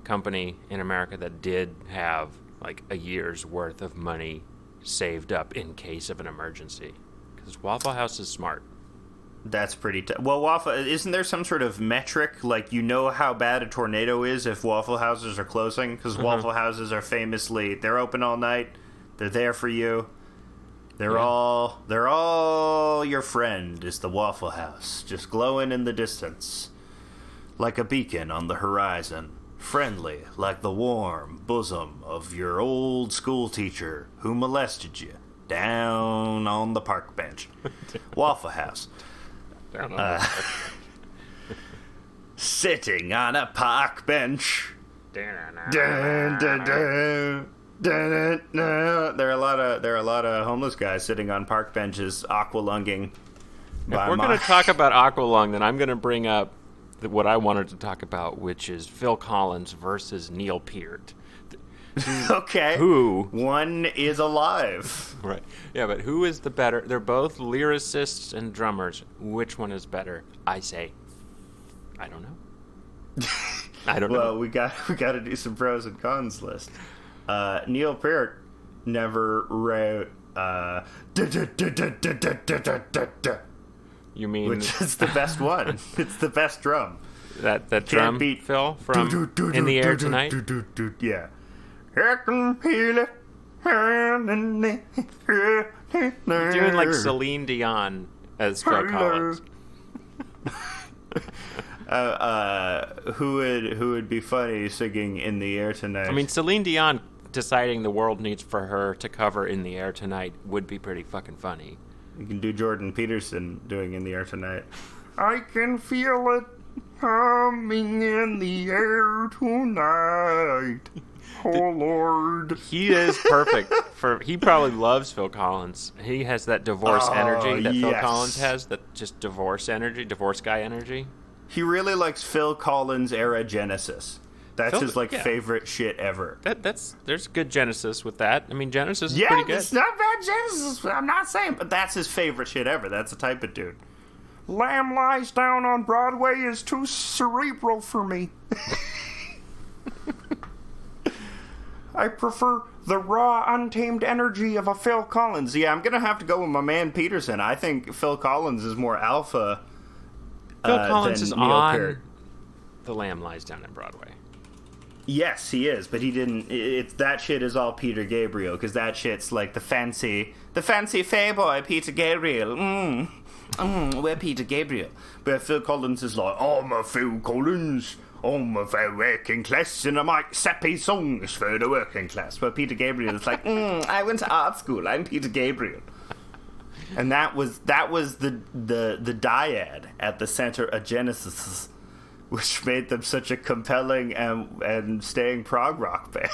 company in America that did have like a year's worth of money saved up in case of an emergency. Because Waffle House is smart. That's pretty Well, isn't there some sort of metric, like you know how bad a tornado is if Waffle Houses are closing? Because Waffle Houses are famously, they're open all night, they're there for you. They're all your friend is the Waffle House, just glowing in the distance, like a beacon on the horizon, friendly like the warm bosom of your old school teacher who molested you down on the park bench. Waffle House. Down on the park. Sitting on a park bench. Dun, dun, dun. There are a lot of homeless guys sitting on park benches aqualunging. If we're going to talk about aqualung, then I'm going to bring up what I wanted to talk about, which is Phil Collins versus Neil Peart. Okay. Who? One is alive. Right. Yeah, but who is the better? They're both lyricists and drummers. Which one is better? I say, I don't know. I don't know. Well, we got to do some pros and cons list. Neil Peart never wrote You mean which is the best one. It's the best drum. that drum beat Phil from In the Air Tonight? Yeah. I can feel it. You're doing like Celine Dion as Phil Collins. Who would be funny singing In the Air Tonight? I mean, Celine Dion deciding the world needs for her to cover In the Air Tonight would be pretty fucking funny. You can do Jordan Peterson doing In the Air Tonight. I can feel it coming in the air tonight. Oh, Lord. He is perfect for. He probably loves Phil Collins. He has that divorce energy that Phil Collins has. That just divorce energy, divorce guy energy. He really likes Phil Collins era Genesis. That's his yeah. favorite shit ever. There's good Genesis with that. I mean, Genesis is Yeah, pretty good. it's not bad Genesis. I'm not saying, but that's his favorite shit ever. That's the type of dude. Lamb Lies Down on Broadway is too cerebral for me. I prefer the raw, untamed energy of a Phil Collins. Yeah, I'm going to have to go with my man Peterson. I think Phil Collins is more alpha Phil Collins than is Neil on Peart. The Lamb Lies Down on Broadway. Yes, he is, but he didn't. That shit is all Peter Gabriel, because that shit's like the fancy fair boy Peter Gabriel. We're Peter Gabriel. But Phil Collins is like, I'm a Phil Collins. I'm a very working class, and I make sappy songs for the working class. But Peter Gabriel is like, I went to art school. I'm Peter Gabriel. And that was the dyad at the center of Genesis, which made them such a compelling and staying prog rock band.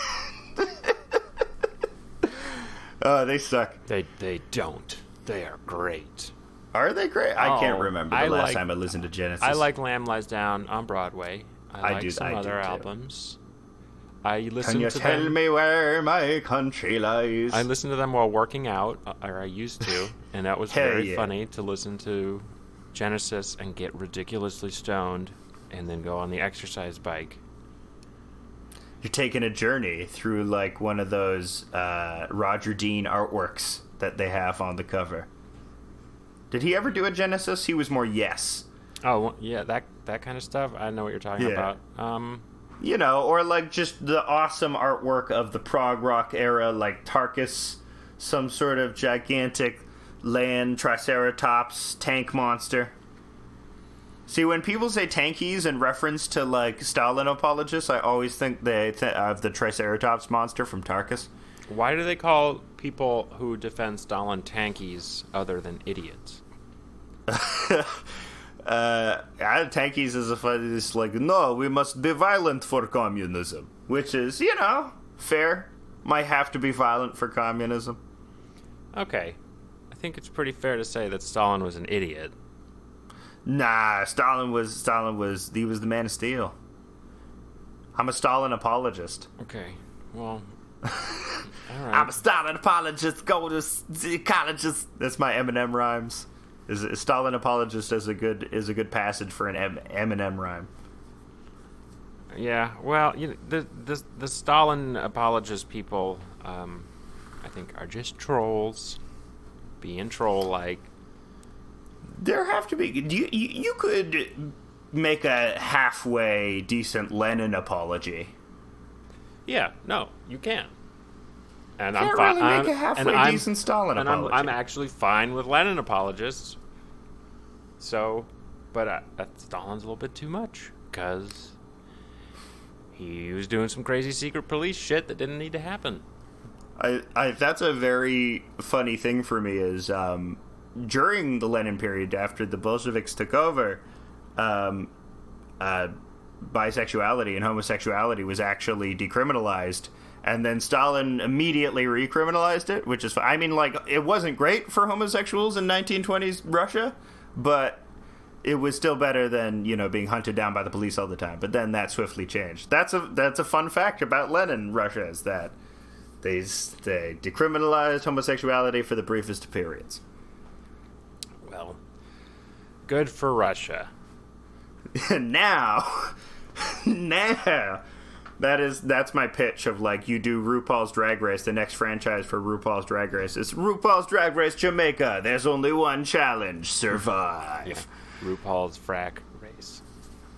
Oh, they suck. They don't. They are great. Are they great? I can't remember the last time I listened to Genesis. I like Lamb Lies Down on Broadway. I like do some other too. albums. I listen Can you to tell them. me where my country lies? I listen to them while working out, or I used to, and that was Hell very yeah. funny to listen to Genesis and get ridiculously stoned, and then go on the exercise bike. You're taking a journey through like one of those Roger Dean artworks that they have on the cover. Did he ever do a Genesis? He was more Yes. Oh yeah, that kind of stuff. I know what you're talking about. You know, or like just the awesome artwork of the prog rock era, like Tarkus, some sort of gigantic land triceratops tank monster. See, when people say tankies in reference to like Stalin apologists, I always think of the triceratops monster from Tarkus. Why do they call people who defend Stalin tankies other than idiots? Tankies is like, no, we must be violent for communism, which is, you know, fair. Might have to be violent for communism. Okay, I think it's pretty fair to say that Stalin was an idiot. Nah, Stalin was he was the man of steel. I'm a Stalin apologist. Okay, well, all right. I'm a Stalin apologist. Go to colleges. That's my Eminem rhymes. Is Stalin apologist is a good passage for an Eminem rhyme. Yeah, well, you know, the Stalin apologist people, I think, are just trolls, being troll-like. There have to be. You could make a halfway decent Lenin apology. Yeah, no, you can. And Can't I'm fine. really make a halfway decent Stalin apology. I'm actually fine with Lenin apologists. So, but Stalin's a little bit too much because he was doing some crazy secret police shit that didn't need to happen. That's a very funny thing for me is during the Lenin period, after the Bolsheviks took over, bisexuality and homosexuality was actually decriminalized, and then Stalin immediately recriminalized it, which is, I mean, like, it wasn't great for homosexuals in 1920s Russia, but it was still better than, being hunted down by the police all the time. But then that swiftly changed. That's a fun fact about Lenin, Russia, is that they decriminalized homosexuality for the briefest of periods. Well, good for Russia. now, that's my pitch of, like, you do RuPaul's Drag Race. The next franchise for RuPaul's Drag Race is RuPaul's Drag Race Jamaica. There's only one challenge: survive. Yeah. RuPaul's frack race.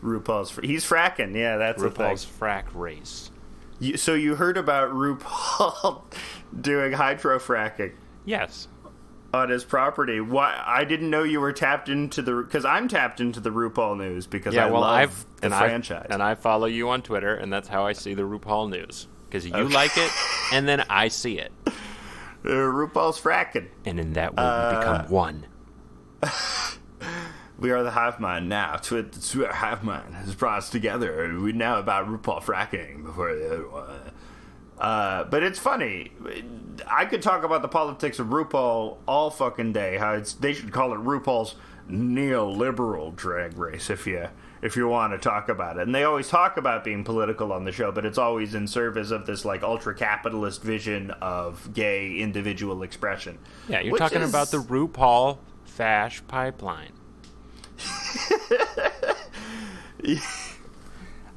He's fracking. Yeah, that's RuPaul's frack race. So you heard about RuPaul doing hydrofracking? Yes. On his property. Why? I didn't know you were tapped into because I'm tapped into the RuPaul news because I love the franchise. And I follow you on Twitter, and that's how I see the RuPaul news. Because you like it, and then I see it. RuPaul's fracking. And in that way, we become one. We are the hive mind now. Our hive mind has brought us together. We know about RuPaul fracking before the other one. But it's funny. I could talk about the politics of RuPaul all fucking day. How they should call it RuPaul's neoliberal drag race if you want to talk about it. And they always talk about being political on the show, but it's always in service of this like ultra-capitalist vision of gay individual expression. Yeah, you're talking about the RuPaul Fash pipeline.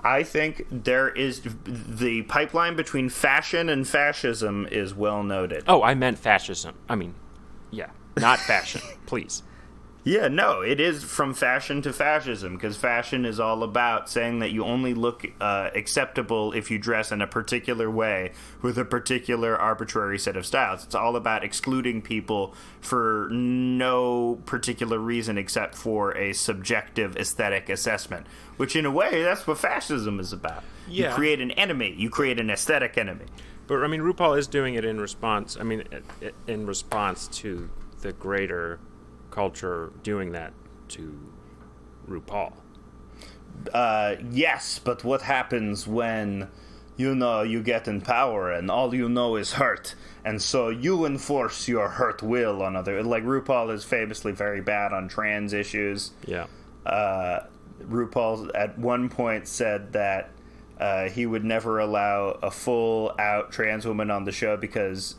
I think there is the pipeline between fashion and fascism is well noted. Oh, I meant fascism. I mean, yeah, not fashion, please. Yeah, no, it is from fashion to fascism, because fashion is all about saying that you only look acceptable if you dress in a particular way with a particular arbitrary set of styles. It's all about excluding people for no particular reason except for a subjective aesthetic assessment, which in a way, that's what fascism is about. Yeah. You create an enemy. You create an aesthetic enemy. But, I mean, RuPaul is doing it in response, in response to the greater culture doing that to RuPaul. Yes, but what happens when you get in power and all you know is hurt, and so you enforce your hurt will on other, like RuPaul is famously very bad on trans issues. Yeah. RuPaul at one point said that he would never allow a full out trans woman on the show because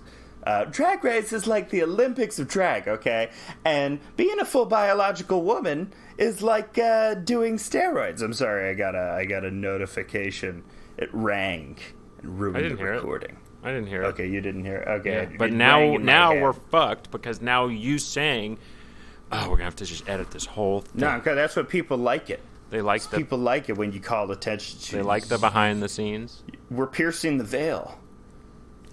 Drag Race is like the Olympics of drag, okay? And being a full biological woman is like doing steroids. I'm sorry, I got a notification. It rang and ruined the recording. I didn't hear it. Okay, you didn't hear it. Okay, yeah, but now we're fucked because now you saying, "Oh, we're gonna have to just edit this whole thing." No, because that's what people like it. People like it when you call attention to. They like the behind the scenes. We're piercing the veil.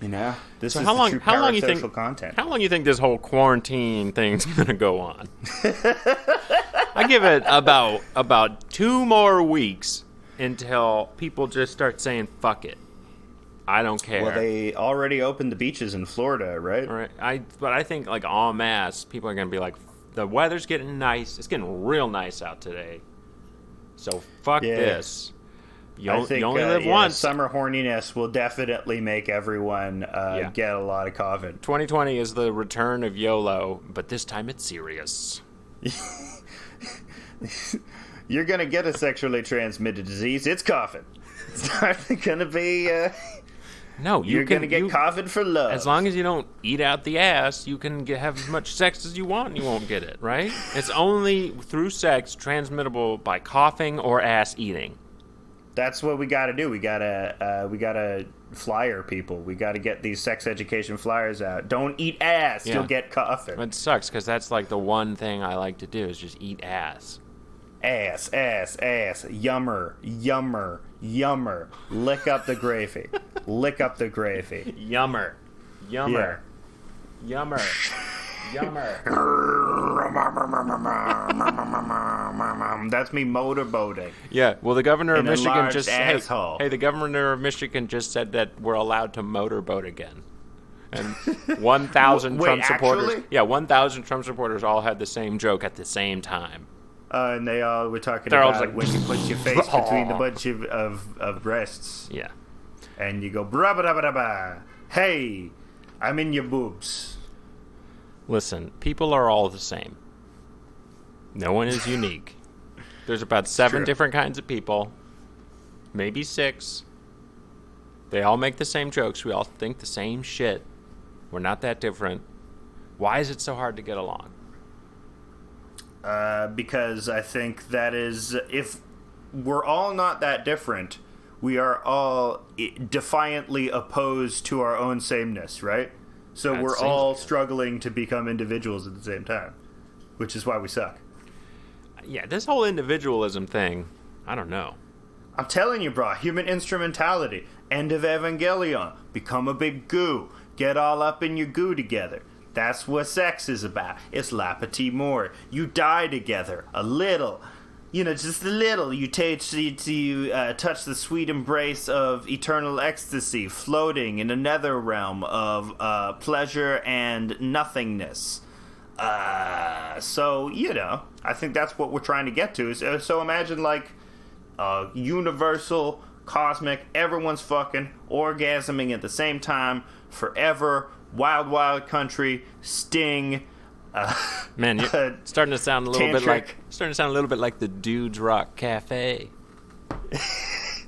You know, this so is how long, the true how power long of you social think, content. How long you think this whole quarantine thing's gonna go on? I give it about 2 more weeks until people just start saying "fuck it." I don't care. Well, they already opened the beaches in Florida, right? All right. But I think like en masse, people are gonna be like, the weather's getting nice. It's getting real nice out today. So fuck this. You only live once. Summer horniness will definitely make everyone get a lot of COVID. 2020 is the return of YOLO, but this time it's serious. You're going to get a sexually transmitted disease. It's coughing. It's not going to be... No, you're going to get COVID for love. As long as you don't eat out the ass, you can have as much sex as you want and you won't get it, right? It's only through sex transmittable by coughing or ass eating. That's what we got to do. We gotta flyer people. We got to get these sex education flyers out. Don't eat ass. Yeah. You'll get coughing. It sucks because that's like the one thing I like to do is just eat ass. Ass, ass, ass. Yummer, yummer, yummer. Lick up the gravy. Lick up the gravy. Yummer, yummer, yummer. Yummer. That's me motorboating. Yeah, well, the governor of Michigan just asshole. Hey, the governor of Michigan just said that we're allowed to motorboat again. And 1,000 Trump supporters. Actually? Yeah, 1,000 Trump supporters all had the same joke at the same time. And they all were talking about like, when you put your face between the bunch of breasts. Yeah. And you go, bra bra bra bra. Hey, I'm in your boobs. Listen, people are all the same. No one is unique. There's about 7 true. different kinds of people, maybe 6. They all make the same jokes. We all think the same shit. We're not that different. Why is it so hard to get along? Because I think that is, if we're all not that different, we are all defiantly opposed to our own sameness, right? So That we're seems all like it. struggling to become individuals at the same time, which is why we suck. Yeah, this whole individualism thing, I don't know. I'm telling you, bro, human instrumentality, end of Evangelion, become a big goo, get all up in your goo together. That's what sex is about. It's la petite mort. You die together, a little. Just a little. You touch the sweet embrace of eternal ecstasy, floating in a nether realm of pleasure and nothingness. So, I think that's what we're trying to get to. So imagine, like, universal, cosmic, everyone's fucking, orgasming at the same time, forever, wild, wild country, Sting. Man, you're starting to sound a little bit tantric. like the Dudes Rock Cafe.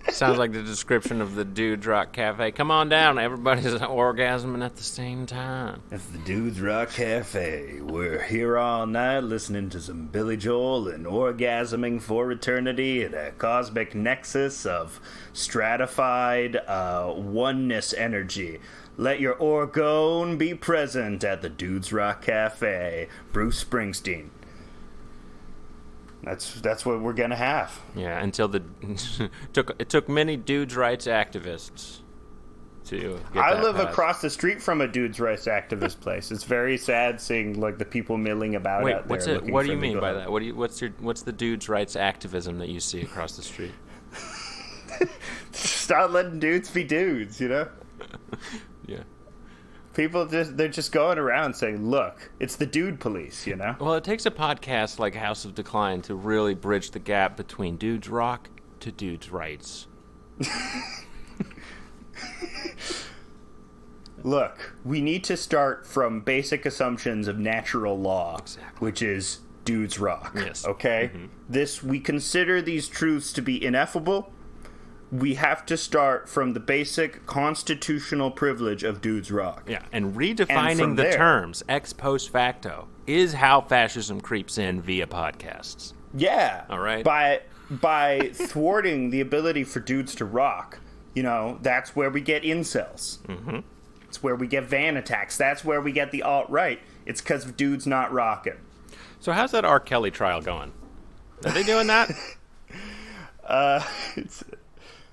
Sounds like the description of the Dudes Rock Cafe. Come on down, everybody's orgasming at the same time. It's the Dudes Rock Cafe. We're here all night listening to some Billy Joel and orgasming for eternity at a cosmic nexus of stratified oneness energy. Let your orgone be present at the Dudes Rock Cafe. Bruce Springsteen. That's what we're gonna have. Yeah, until it took many dudes' rights activists to get I that live passed. across the street from a dudes' rights activist place. It's very sad seeing like the people milling about Wait, out what's there. it? looking What do for you mean legal by help. that? What's the dudes' rights activism that you see across the street? Stop letting dudes be dudes, Yeah. People they're just going around saying, "Look, it's the dude police," Well, it takes a podcast like House of Decline to really bridge the gap between dudes rock to dudes' rights. Look, we need to start from basic assumptions of natural law, which is dudes rock. Yes. Okay? We consider these truths to be ineffable. We have to start from the basic constitutional privilege of dudes rock. Yeah, and redefining from the there- terms ex post facto is how fascism creeps in via podcasts. Yeah. All right. By thwarting the ability for dudes to rock, that's where we get incels. Mm-hmm. It's where we get van attacks. That's where we get the alt-right. It's because of dudes not rocking. So how's that R. Kelly trial going? Are they doing that?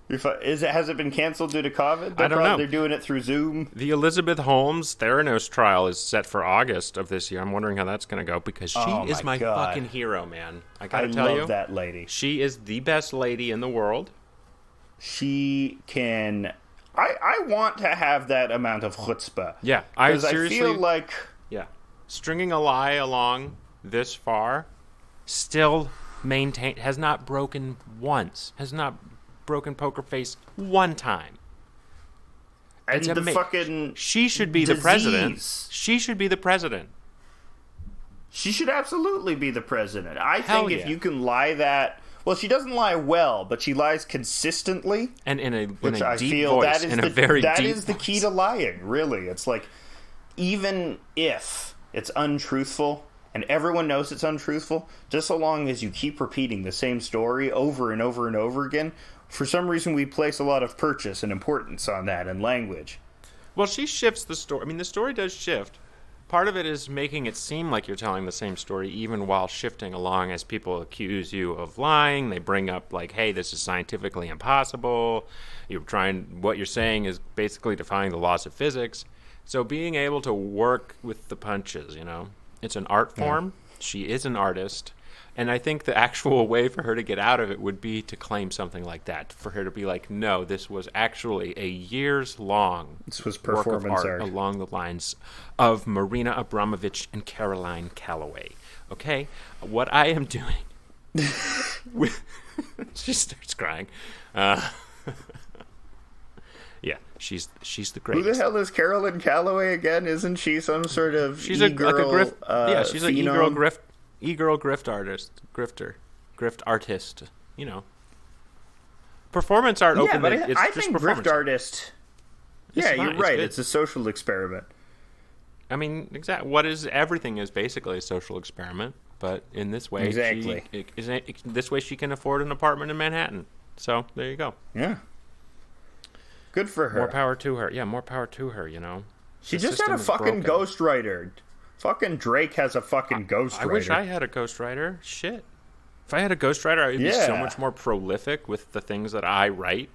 Has it been canceled due to COVID? I don't know. They're doing it through Zoom. The Elizabeth Holmes Theranos trial is set for August of this year. I'm wondering how that's going to go because she is my God. fucking hero, man. I I gotta tell you, love that lady. she is the best lady in the world. She can... I want to have that amount of chutzpah. Yeah, I Because I feel like... yeah, stringing a lie along this far, still has not broken once, has not broken poker face one time. And It's the fucking... She should be the president. She should be the president. She should absolutely be the president. I Hell think yeah. if you can lie that... Well, she doesn't lie well, but she lies consistently. And in a Which deep I feel voice, that is in a very that deep is the key to lying, really. It's like, even if it's untruthful, and everyone knows it's untruthful, just so long as you keep repeating the same story over and over and over again, for some reason we place a lot of purchase and importance on that in language. Well, she shifts the story. I mean, the story does shift. Part of it is making it seem like you're telling the same story even while shifting along as people accuse you of lying. They bring up, like, hey, this is scientifically impossible. What you're saying is basically defying the laws of physics. So being able to work with the punches, it's an art form. Yeah. She is an artist. And I think the actual way for her to get out of it would be to claim something like that. For her to be like, no, this was actually a years-long This was work of performance art. along the lines of Marina Abramovich and Caroline Calloway. Okay? What I am doing... she starts crying. Yeah, she's the greatest. Who the hell is Carolyn Calloway again? Isn't she some sort of She's a grift. Yeah, she's an phenom? e-girl grift artist, grifter. grift artist, Performance art Yeah, open. but It's I just think performance grift art. artist. It's Yeah, fine, you're right. good. It's a social experiment. I mean, everything is basically a social experiment, but in this way, Exactly. this way she can afford an apartment in Manhattan. So there you go. Yeah. Good for her. More power to her. Yeah, more power to her. She The just had a system is fucking broken. ghostwriter. Fucking Drake has a fucking ghostwriter. I wish I had a ghostwriter. Shit. If I had a ghostwriter, I would be so Yeah. much more prolific with the things that I write.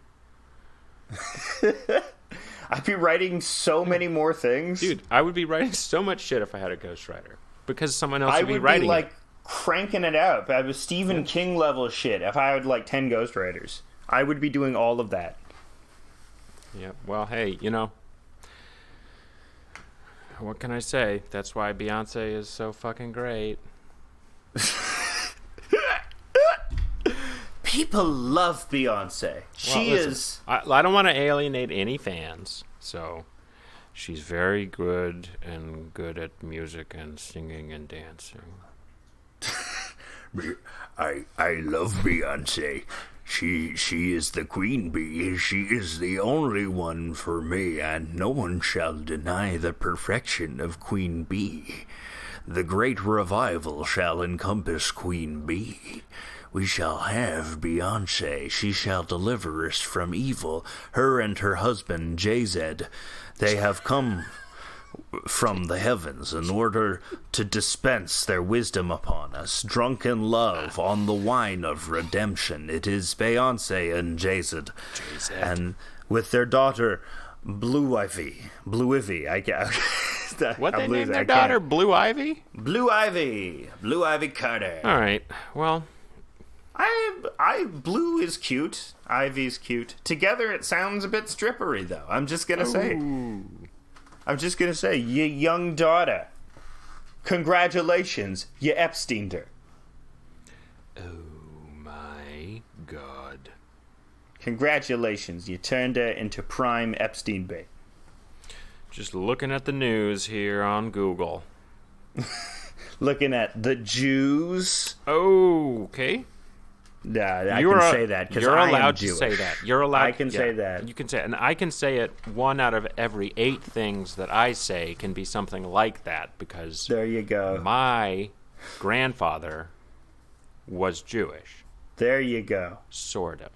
I'd be writing so many more things. Dude, I would be writing so much shit if I had a ghostwriter. Because someone else I would be would writing be like it. cranking it out. I was Stephen King level shit. If I had like 10 ghostwriters, I would be doing all of that. Yeah, well, hey, what can I say? That's why Beyonce is so fucking great. People love Beyonce. She Listen, is. I don't want to alienate any fans, so she's very good at music and singing and dancing. I love Beyonce. She is the queen bee. She is the only one for me, and no one shall deny the perfection of Queen Bee. The great revival shall encompass Queen Bee. We shall have Beyonce. She shall deliver us from evil. Her and her husband, Jay-Z, they have come from the heavens in order to dispense their wisdom upon us. Drunk in love on the wine of redemption. It is Beyonce and Jay-Z. And with their daughter, Blue Ivy. I guess. What they named their daughter? Blue Ivy? Blue Ivy Carter. All right, well... Blue is cute. Ivy's cute. Together, it sounds a bit strippery, though. I'm just gonna say. You young daughter. Congratulations, you Epsteined her. Oh my god. Congratulations, you turned her into prime Epstein Bay. Just looking at the news here on Google. Looking at the Jews. Okay. Nah, I can say that because you're I allowed am to Jewish. say that. You're allowed. I can say that. You can say it, and I can say it. 1 out of every 8 things that I say can be something like that because There you go. my grandfather was Jewish, There you go. sort of.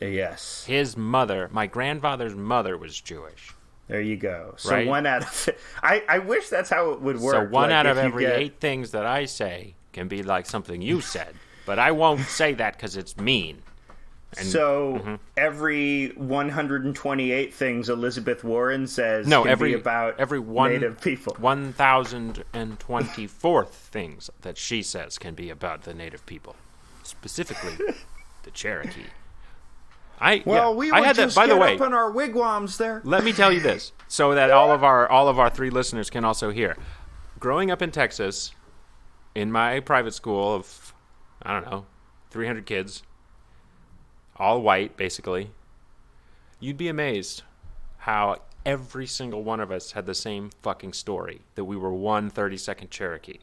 Yes. His mother, my grandfather's mother, was Jewish. There you go. So Right? 1 out of... I wish that's how it would work. So 1 like, out of if you every get- 8 things that I say can be like something you said, but I won't say that because it's mean. And, every 128 things Elizabeth Warren says No, can every be about every one Native people. 1,024th things that she says can be about the Native people, specifically the Cherokee. We I would had that. just By the get way, up in our wigwams there. let me tell you this, so that all of our 3 listeners can also hear. Growing up in Texas, in my private school of 300 kids, all white, basically, you'd be amazed how every single one of us had the same fucking story, that we were 1 32nd Cherokee.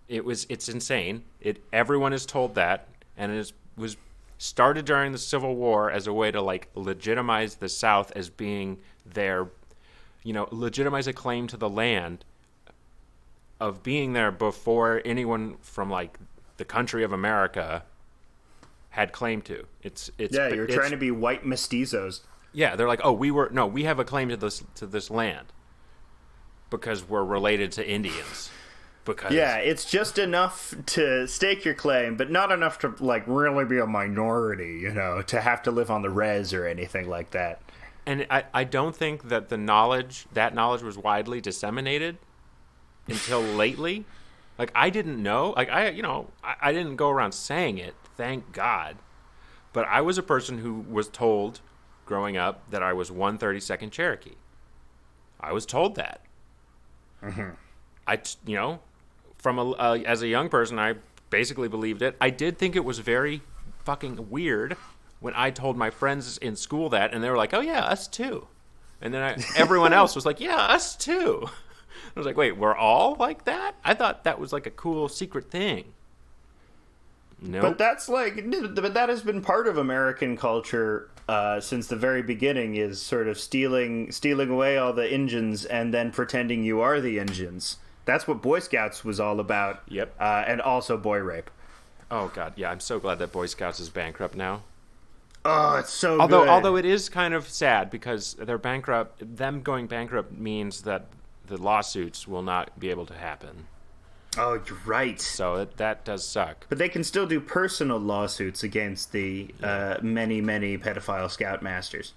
It's insane. Everyone is told that, and it was started during the Civil War as a way to like legitimize the South as being their, legitimize a claim to the land of being there before anyone from like the country of America had claim to. You're trying to be white mestizos. Yeah, they're like, we have a claim to this land because we're related to Indians. Because it's just enough to stake your claim, but not enough to like really be a minority, to have to live on the res or anything like that. And I don't think that that knowledge was widely disseminated until lately. Like, I didn't know. Like, I didn't go around saying it, thank God. But I was a person who was told growing up that I was 1 32nd Cherokee. I was told that. Mm-hmm. As a young person, I basically believed it. I did think it was very fucking weird when I told my friends in school that, and they were like, oh yeah, us too. And then everyone else was like, yeah, us too. I was like, wait, we're all like that? I thought that was like a cool secret thing. Nope. But that has been part of American culture since the very beginning, is sort of stealing away all the engines and then pretending you are the engines. That's what Boy Scouts was all about. Yep. And also boy rape. Oh, God, yeah, I'm so glad that Boy Scouts is bankrupt now. Oh, it's so good. Although it is kind of sad because they're bankrupt. Them going bankrupt means that the lawsuits will not be able to happen. Oh, you're right. So that does suck. But they can still do personal lawsuits against the many, many pedophile scoutmasters.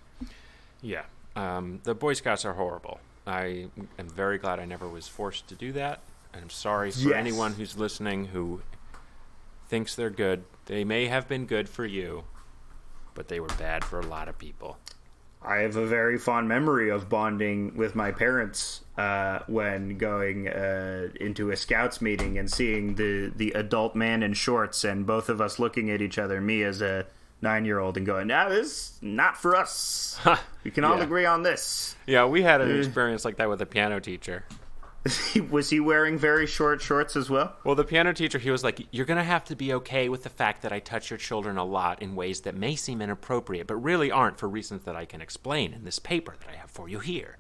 Yeah. The Boy Scouts are horrible. I am very glad I never was forced to do that. And I'm sorry for anyone who's listening who thinks they're good. They may have been good for you, but they were bad for a lot of people. I have a very fond memory of bonding with my parents when going into a Scouts meeting and seeing the adult man in shorts and both of us looking at each other, me as a 9-year-old, and going, "No, this is not for us. We can all agree on this." Yeah, we had an experience like that with a piano teacher. Was he wearing very short shorts as well? Well, the piano teacher, he was like, "You're going to have to be okay with the fact that I touch your children a lot in ways that may seem inappropriate, but really aren't for reasons that I can explain in this paper that I have for you here."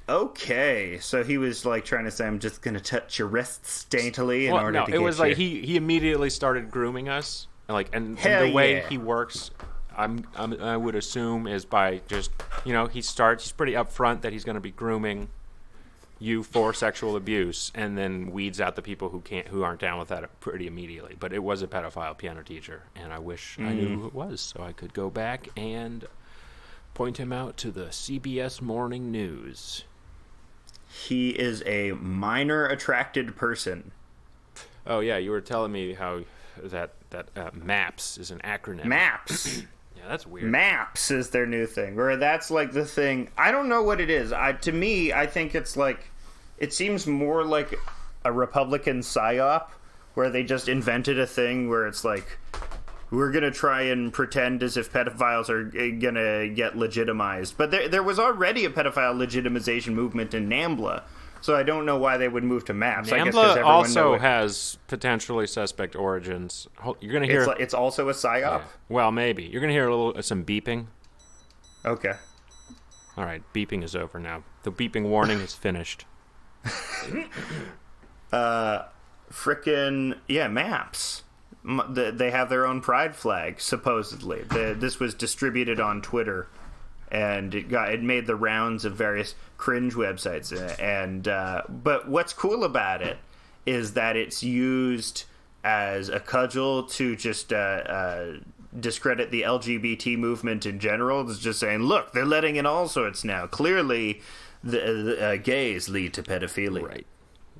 Okay, so he was like trying to say, "I'm just going to touch your wrists daintily in order to get you." It was like he immediately started grooming us, and the way he works, I would assume, is by just, he's pretty upfront that he's going to be grooming you for sexual abuse, and then weeds out the people who aren't down with that pretty immediately. But it was a pedophile piano teacher, and I wish I knew who it was so I could go back and point him out to the CBS Morning News. He is a minor attracted person. Oh yeah, you were telling me how that MAPS is an acronym. MAPS. Yeah, that's weird. MAPS is their new thing, or that's like the thing. I don't know what it is. To me, I think it's like, it seems more like a Republican psyop, where they just invented a thing where it's like, we're going to try and pretend as if pedophiles are going to get legitimized. But there was already a pedophile legitimization movement in NAMBLA, so I don't know why they would move to MAPS. I guess 'cause NAMBLA also has potentially suspect origins. You're going to hear... It's also a psyop? Yeah. Well, maybe. You're going to hear some beeping. Okay. All right, beeping is over now. The beeping warning is finished. MAPS. They have their own pride flag, supposedly. This was distributed on Twitter, and it made the rounds of various cringe websites. But what's cool about it is that it's used as a cudgel to just discredit the LGBT movement in general. It's just saying, look, they're letting in all sorts now. Clearly, the gays lead to pedophilia. Right.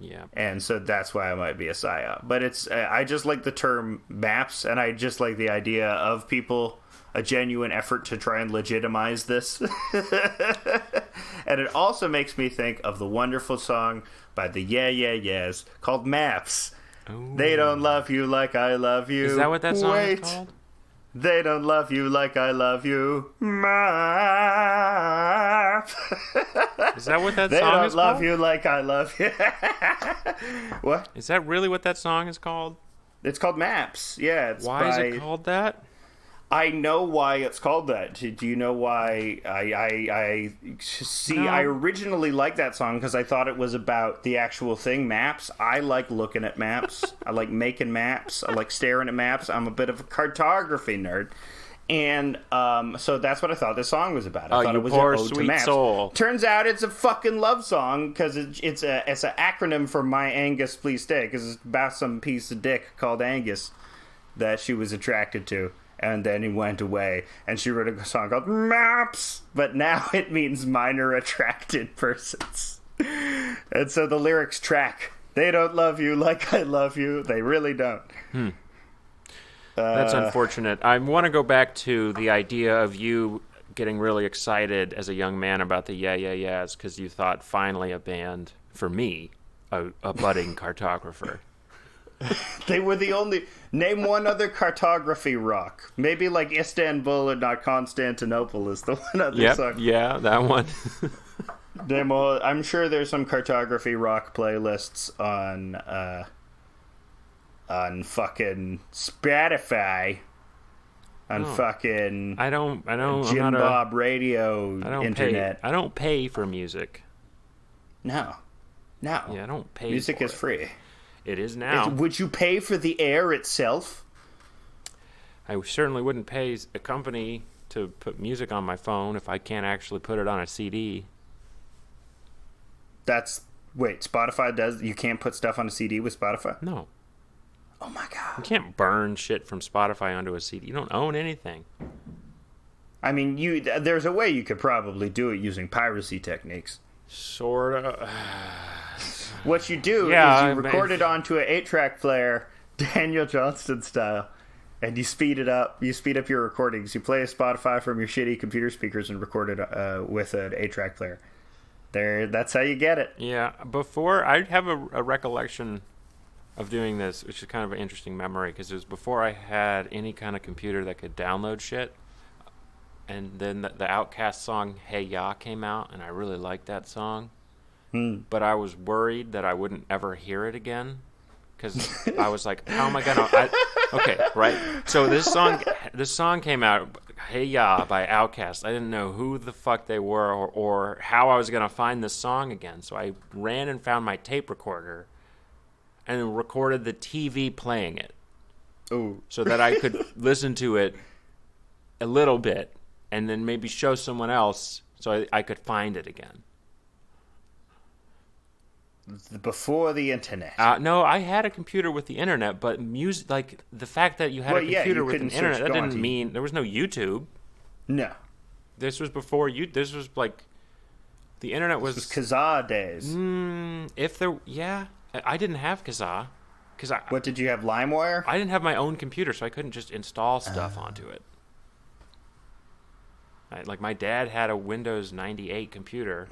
Yeah. And so that's why I might be a psyop. But I just like the term MAPS, and I just like the idea of people, a genuine effort to try and legitimize this. And it also makes me think of the wonderful song by the Yeah Yeah Yeahs called MAPS. Ooh. They don't love you like I love you. Is that what that song is called? They don't love you like I love you. MAPS. Is that what that song is called? They don't love you like I love you. What? Is that really what that song is called? It's called MAPS. Yeah. Why is it called that? I know why it's called that. Do you know why? I originally liked that song because I thought it was about the actual thing, maps. I like looking at maps. I like making maps. I like staring at maps. I'm a bit of a cartography nerd. And so that's what I thought this song was about. I thought it was an ode to maps. Soul. Turns out it's a fucking love song because it's an acronym for My Angus Please Stay, because it's about some piece of dick called Angus that she was attracted to. And then he went away, and she wrote a song called MAPS, but now it means minor attracted persons. And so the lyrics track. They don't love you like I love you. They really don't. That's unfortunate. I want to go back to the idea of you getting really excited as a young man about the Yeah Yeah Yeahs because you thought finally a band, for me, a budding cartographer. They were the only... Name one other cartography rock. Maybe like Istanbul and not Constantinople is the one other song. Yeah, that one. I'm sure there's some cartography rock playlists on fucking Spotify, on fucking I don't. Jim Bob Radio internet. I don't pay for music. No. Yeah, I don't pay. Music for is free. It is now. Would you pay for the air itself? I certainly wouldn't pay a company to put music on my phone if I can't actually put it on a CD. Wait, Spotify does? You can't put stuff on a CD with Spotify? No. Oh my god. You can't burn shit from Spotify onto a CD. You don't own anything. I mean, there's a way you could probably do it using piracy techniques. Sorta. What you do is you record it onto an 8-track player, Daniel Johnston style, and you speed it up. You speed up your recordings. You play a Spotify from your shitty computer speakers and record it with an 8-track player. That's how you get it. Yeah, before I have a recollection of doing this, which is kind of an interesting memory, because it was before I had any kind of computer that could download shit. And then the Outkast song "Hey Ya" came out, and I really liked that song. But I was worried that I wouldn't ever hear it again, because I was like, "How am I gonna?" Okay, right. So this song came out, "Hey Ya" by Outkast. I didn't know who the fuck they were or how I was gonna find this song again. So I ran and found my tape recorder, and recorded the TV playing it. Ooh. So that I could listen to it a little bit, and then maybe show someone else so I could find it again. Before the internet. No, I had a computer with the internet, but music, like the fact that you had a computer with an internet, that didn't mean there was no YouTube. No. This was before this was like the internet was. This was Kazaa days. I didn't have Kazaa. What did you have? LimeWire? I didn't have my own computer, so I couldn't just install stuff onto it. Like my dad had a Windows 98 compuder.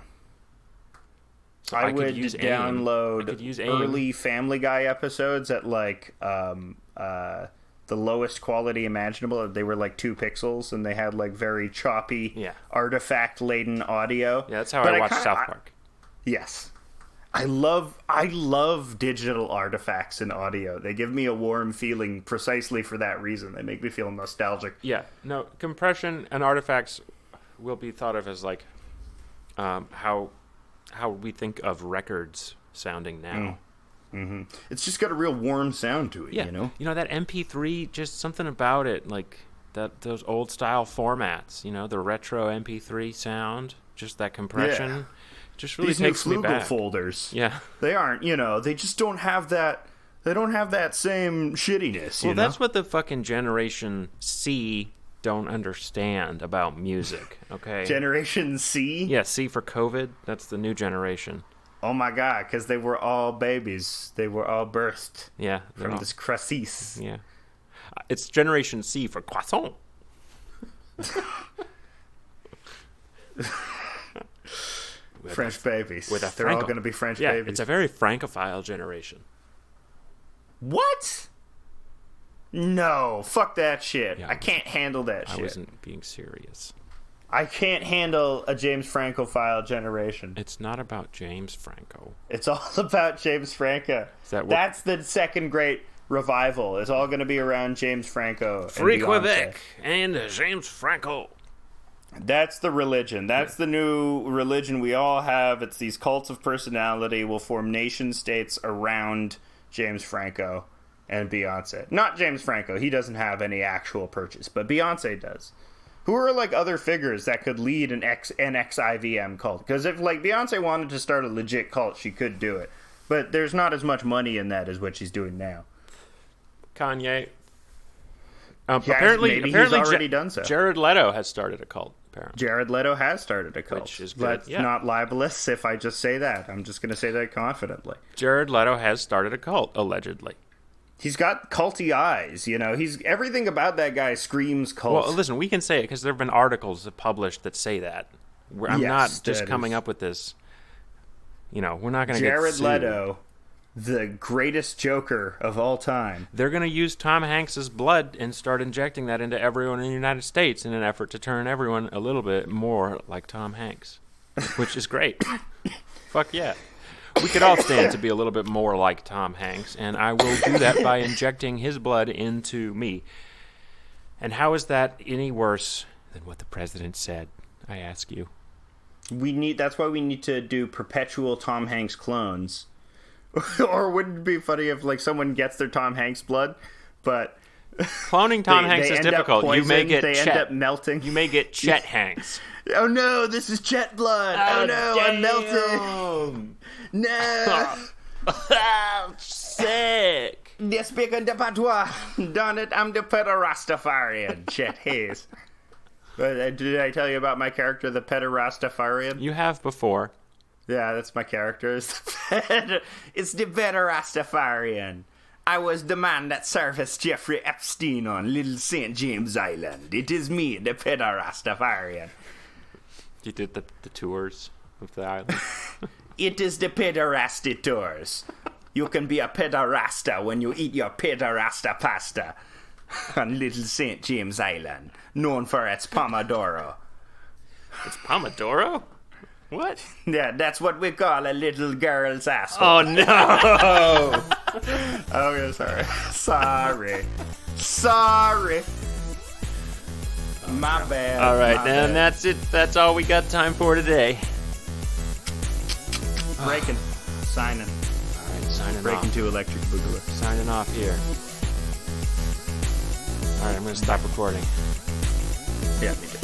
So I would download early Family Guy episodes at like the lowest quality imaginable. They were like 2 pixels, and they had like very choppy, artifact-laden audio. Yeah, that's how I watched South Park. Yes. I love digital artifacts in audio. They give me a warm feeling precisely for that reason. They make me feel nostalgic. Yeah. No, compression and artifacts will be thought of as like how we think of records sounding now. Mm-hmm. It's just got a real warm sound to it, you know? You know, that MP3, just something about it, like those old style formats, you know, the retro MP3 sound, just that compression, just really takes me back. These new Flugel folders, yeah, they aren't, you know, they just don't have that, they don't have that same shittiness, you know? Well, that's what the fucking Generation C don't understand about music, okay? Generation C? Yeah, C for COVID. That's the new generation. Oh my god, because they were all babies. They were all birthed from this crisis. Yeah. It's Generation C for croissant. French babies. They're all going to be French babies. It's a very Francophile generation. What? No, fuck that shit. I can't handle that shit. I wasn't being serious. I can't handle a James Franco-phile generation. It's not about James Franco. It's all about James Franco. That's the second great revival. It's all going to be around James Franco. Free Quebec and James Franco. That's the religion. That's the new religion we all have. It's these cults of personality will form nation states around James Franco and Beyonce. Not James Franco. He doesn't have any actual purchase, but Beyonce does. Who are like other figures that could lead an XIVM cult? Because if like Beyonce wanted to start a legit cult, she could do it. But there's not as much money in that as what she's doing now. Kanye. Apparently he's already done so. Jared Leto has started a cult, apparently. Jared Leto has started a cult. Which is good. That's not libelous if I just say that. I'm just going to say that confidently. Jared Leto has started a cult, allegedly. He's got culty eyes, you know. Everything about that guy screams cult. Well, listen, we can say it because there have been articles published that say that. I'm not just coming up with this. You know, we're not going to get sued. Jared Leto, the greatest Joker of all time. They're going to use Tom Hanks's blood and start injecting that into everyone in the United States in an effort to turn everyone a little bit more like Tom Hanks, which is great. Fuck yeah. We could all stand to be a little bit more like Tom Hanks, and I will do that by injecting his blood into me. And how is that any worse than what the president said, I ask you? That's why we need to do perpetual Tom Hanks clones. Or wouldn't it be funny if like someone gets their Tom Hanks blood, but cloning Tom Hanks is difficult. Poisoned, you may get end up melting. You may get Chet Hanks. Oh no, this is Chet blood. Oh no, damn. I'm melting. No. Sick. They're speaking de patois. Darn it, I'm the Rastafarian. Chet Hayes. Did I tell you about my character, the Rastafarian? You have before. Yeah, that's my character. It's the Rastafarian. I was the man that serviced Jeffrey Epstein on Little St. James Island. It is me, the Rastafarian. You did the tours of the island. It is the pederasty tours. You can be a pederasta when you eat your pederasta pasta on Little St. James Island, known for its pomodoro. It's Pomodoro? What? Yeah, that's what we call a little girl's asshole. Oh, no! Oh, yeah, sorry. My bad. All right, and that's it. That's all we got time for today. Breaking. Signing. All right, signing Breaking off. to Electric Boogaloo. Signing off here. All right, I'm going to stop recording. Yeah, me too.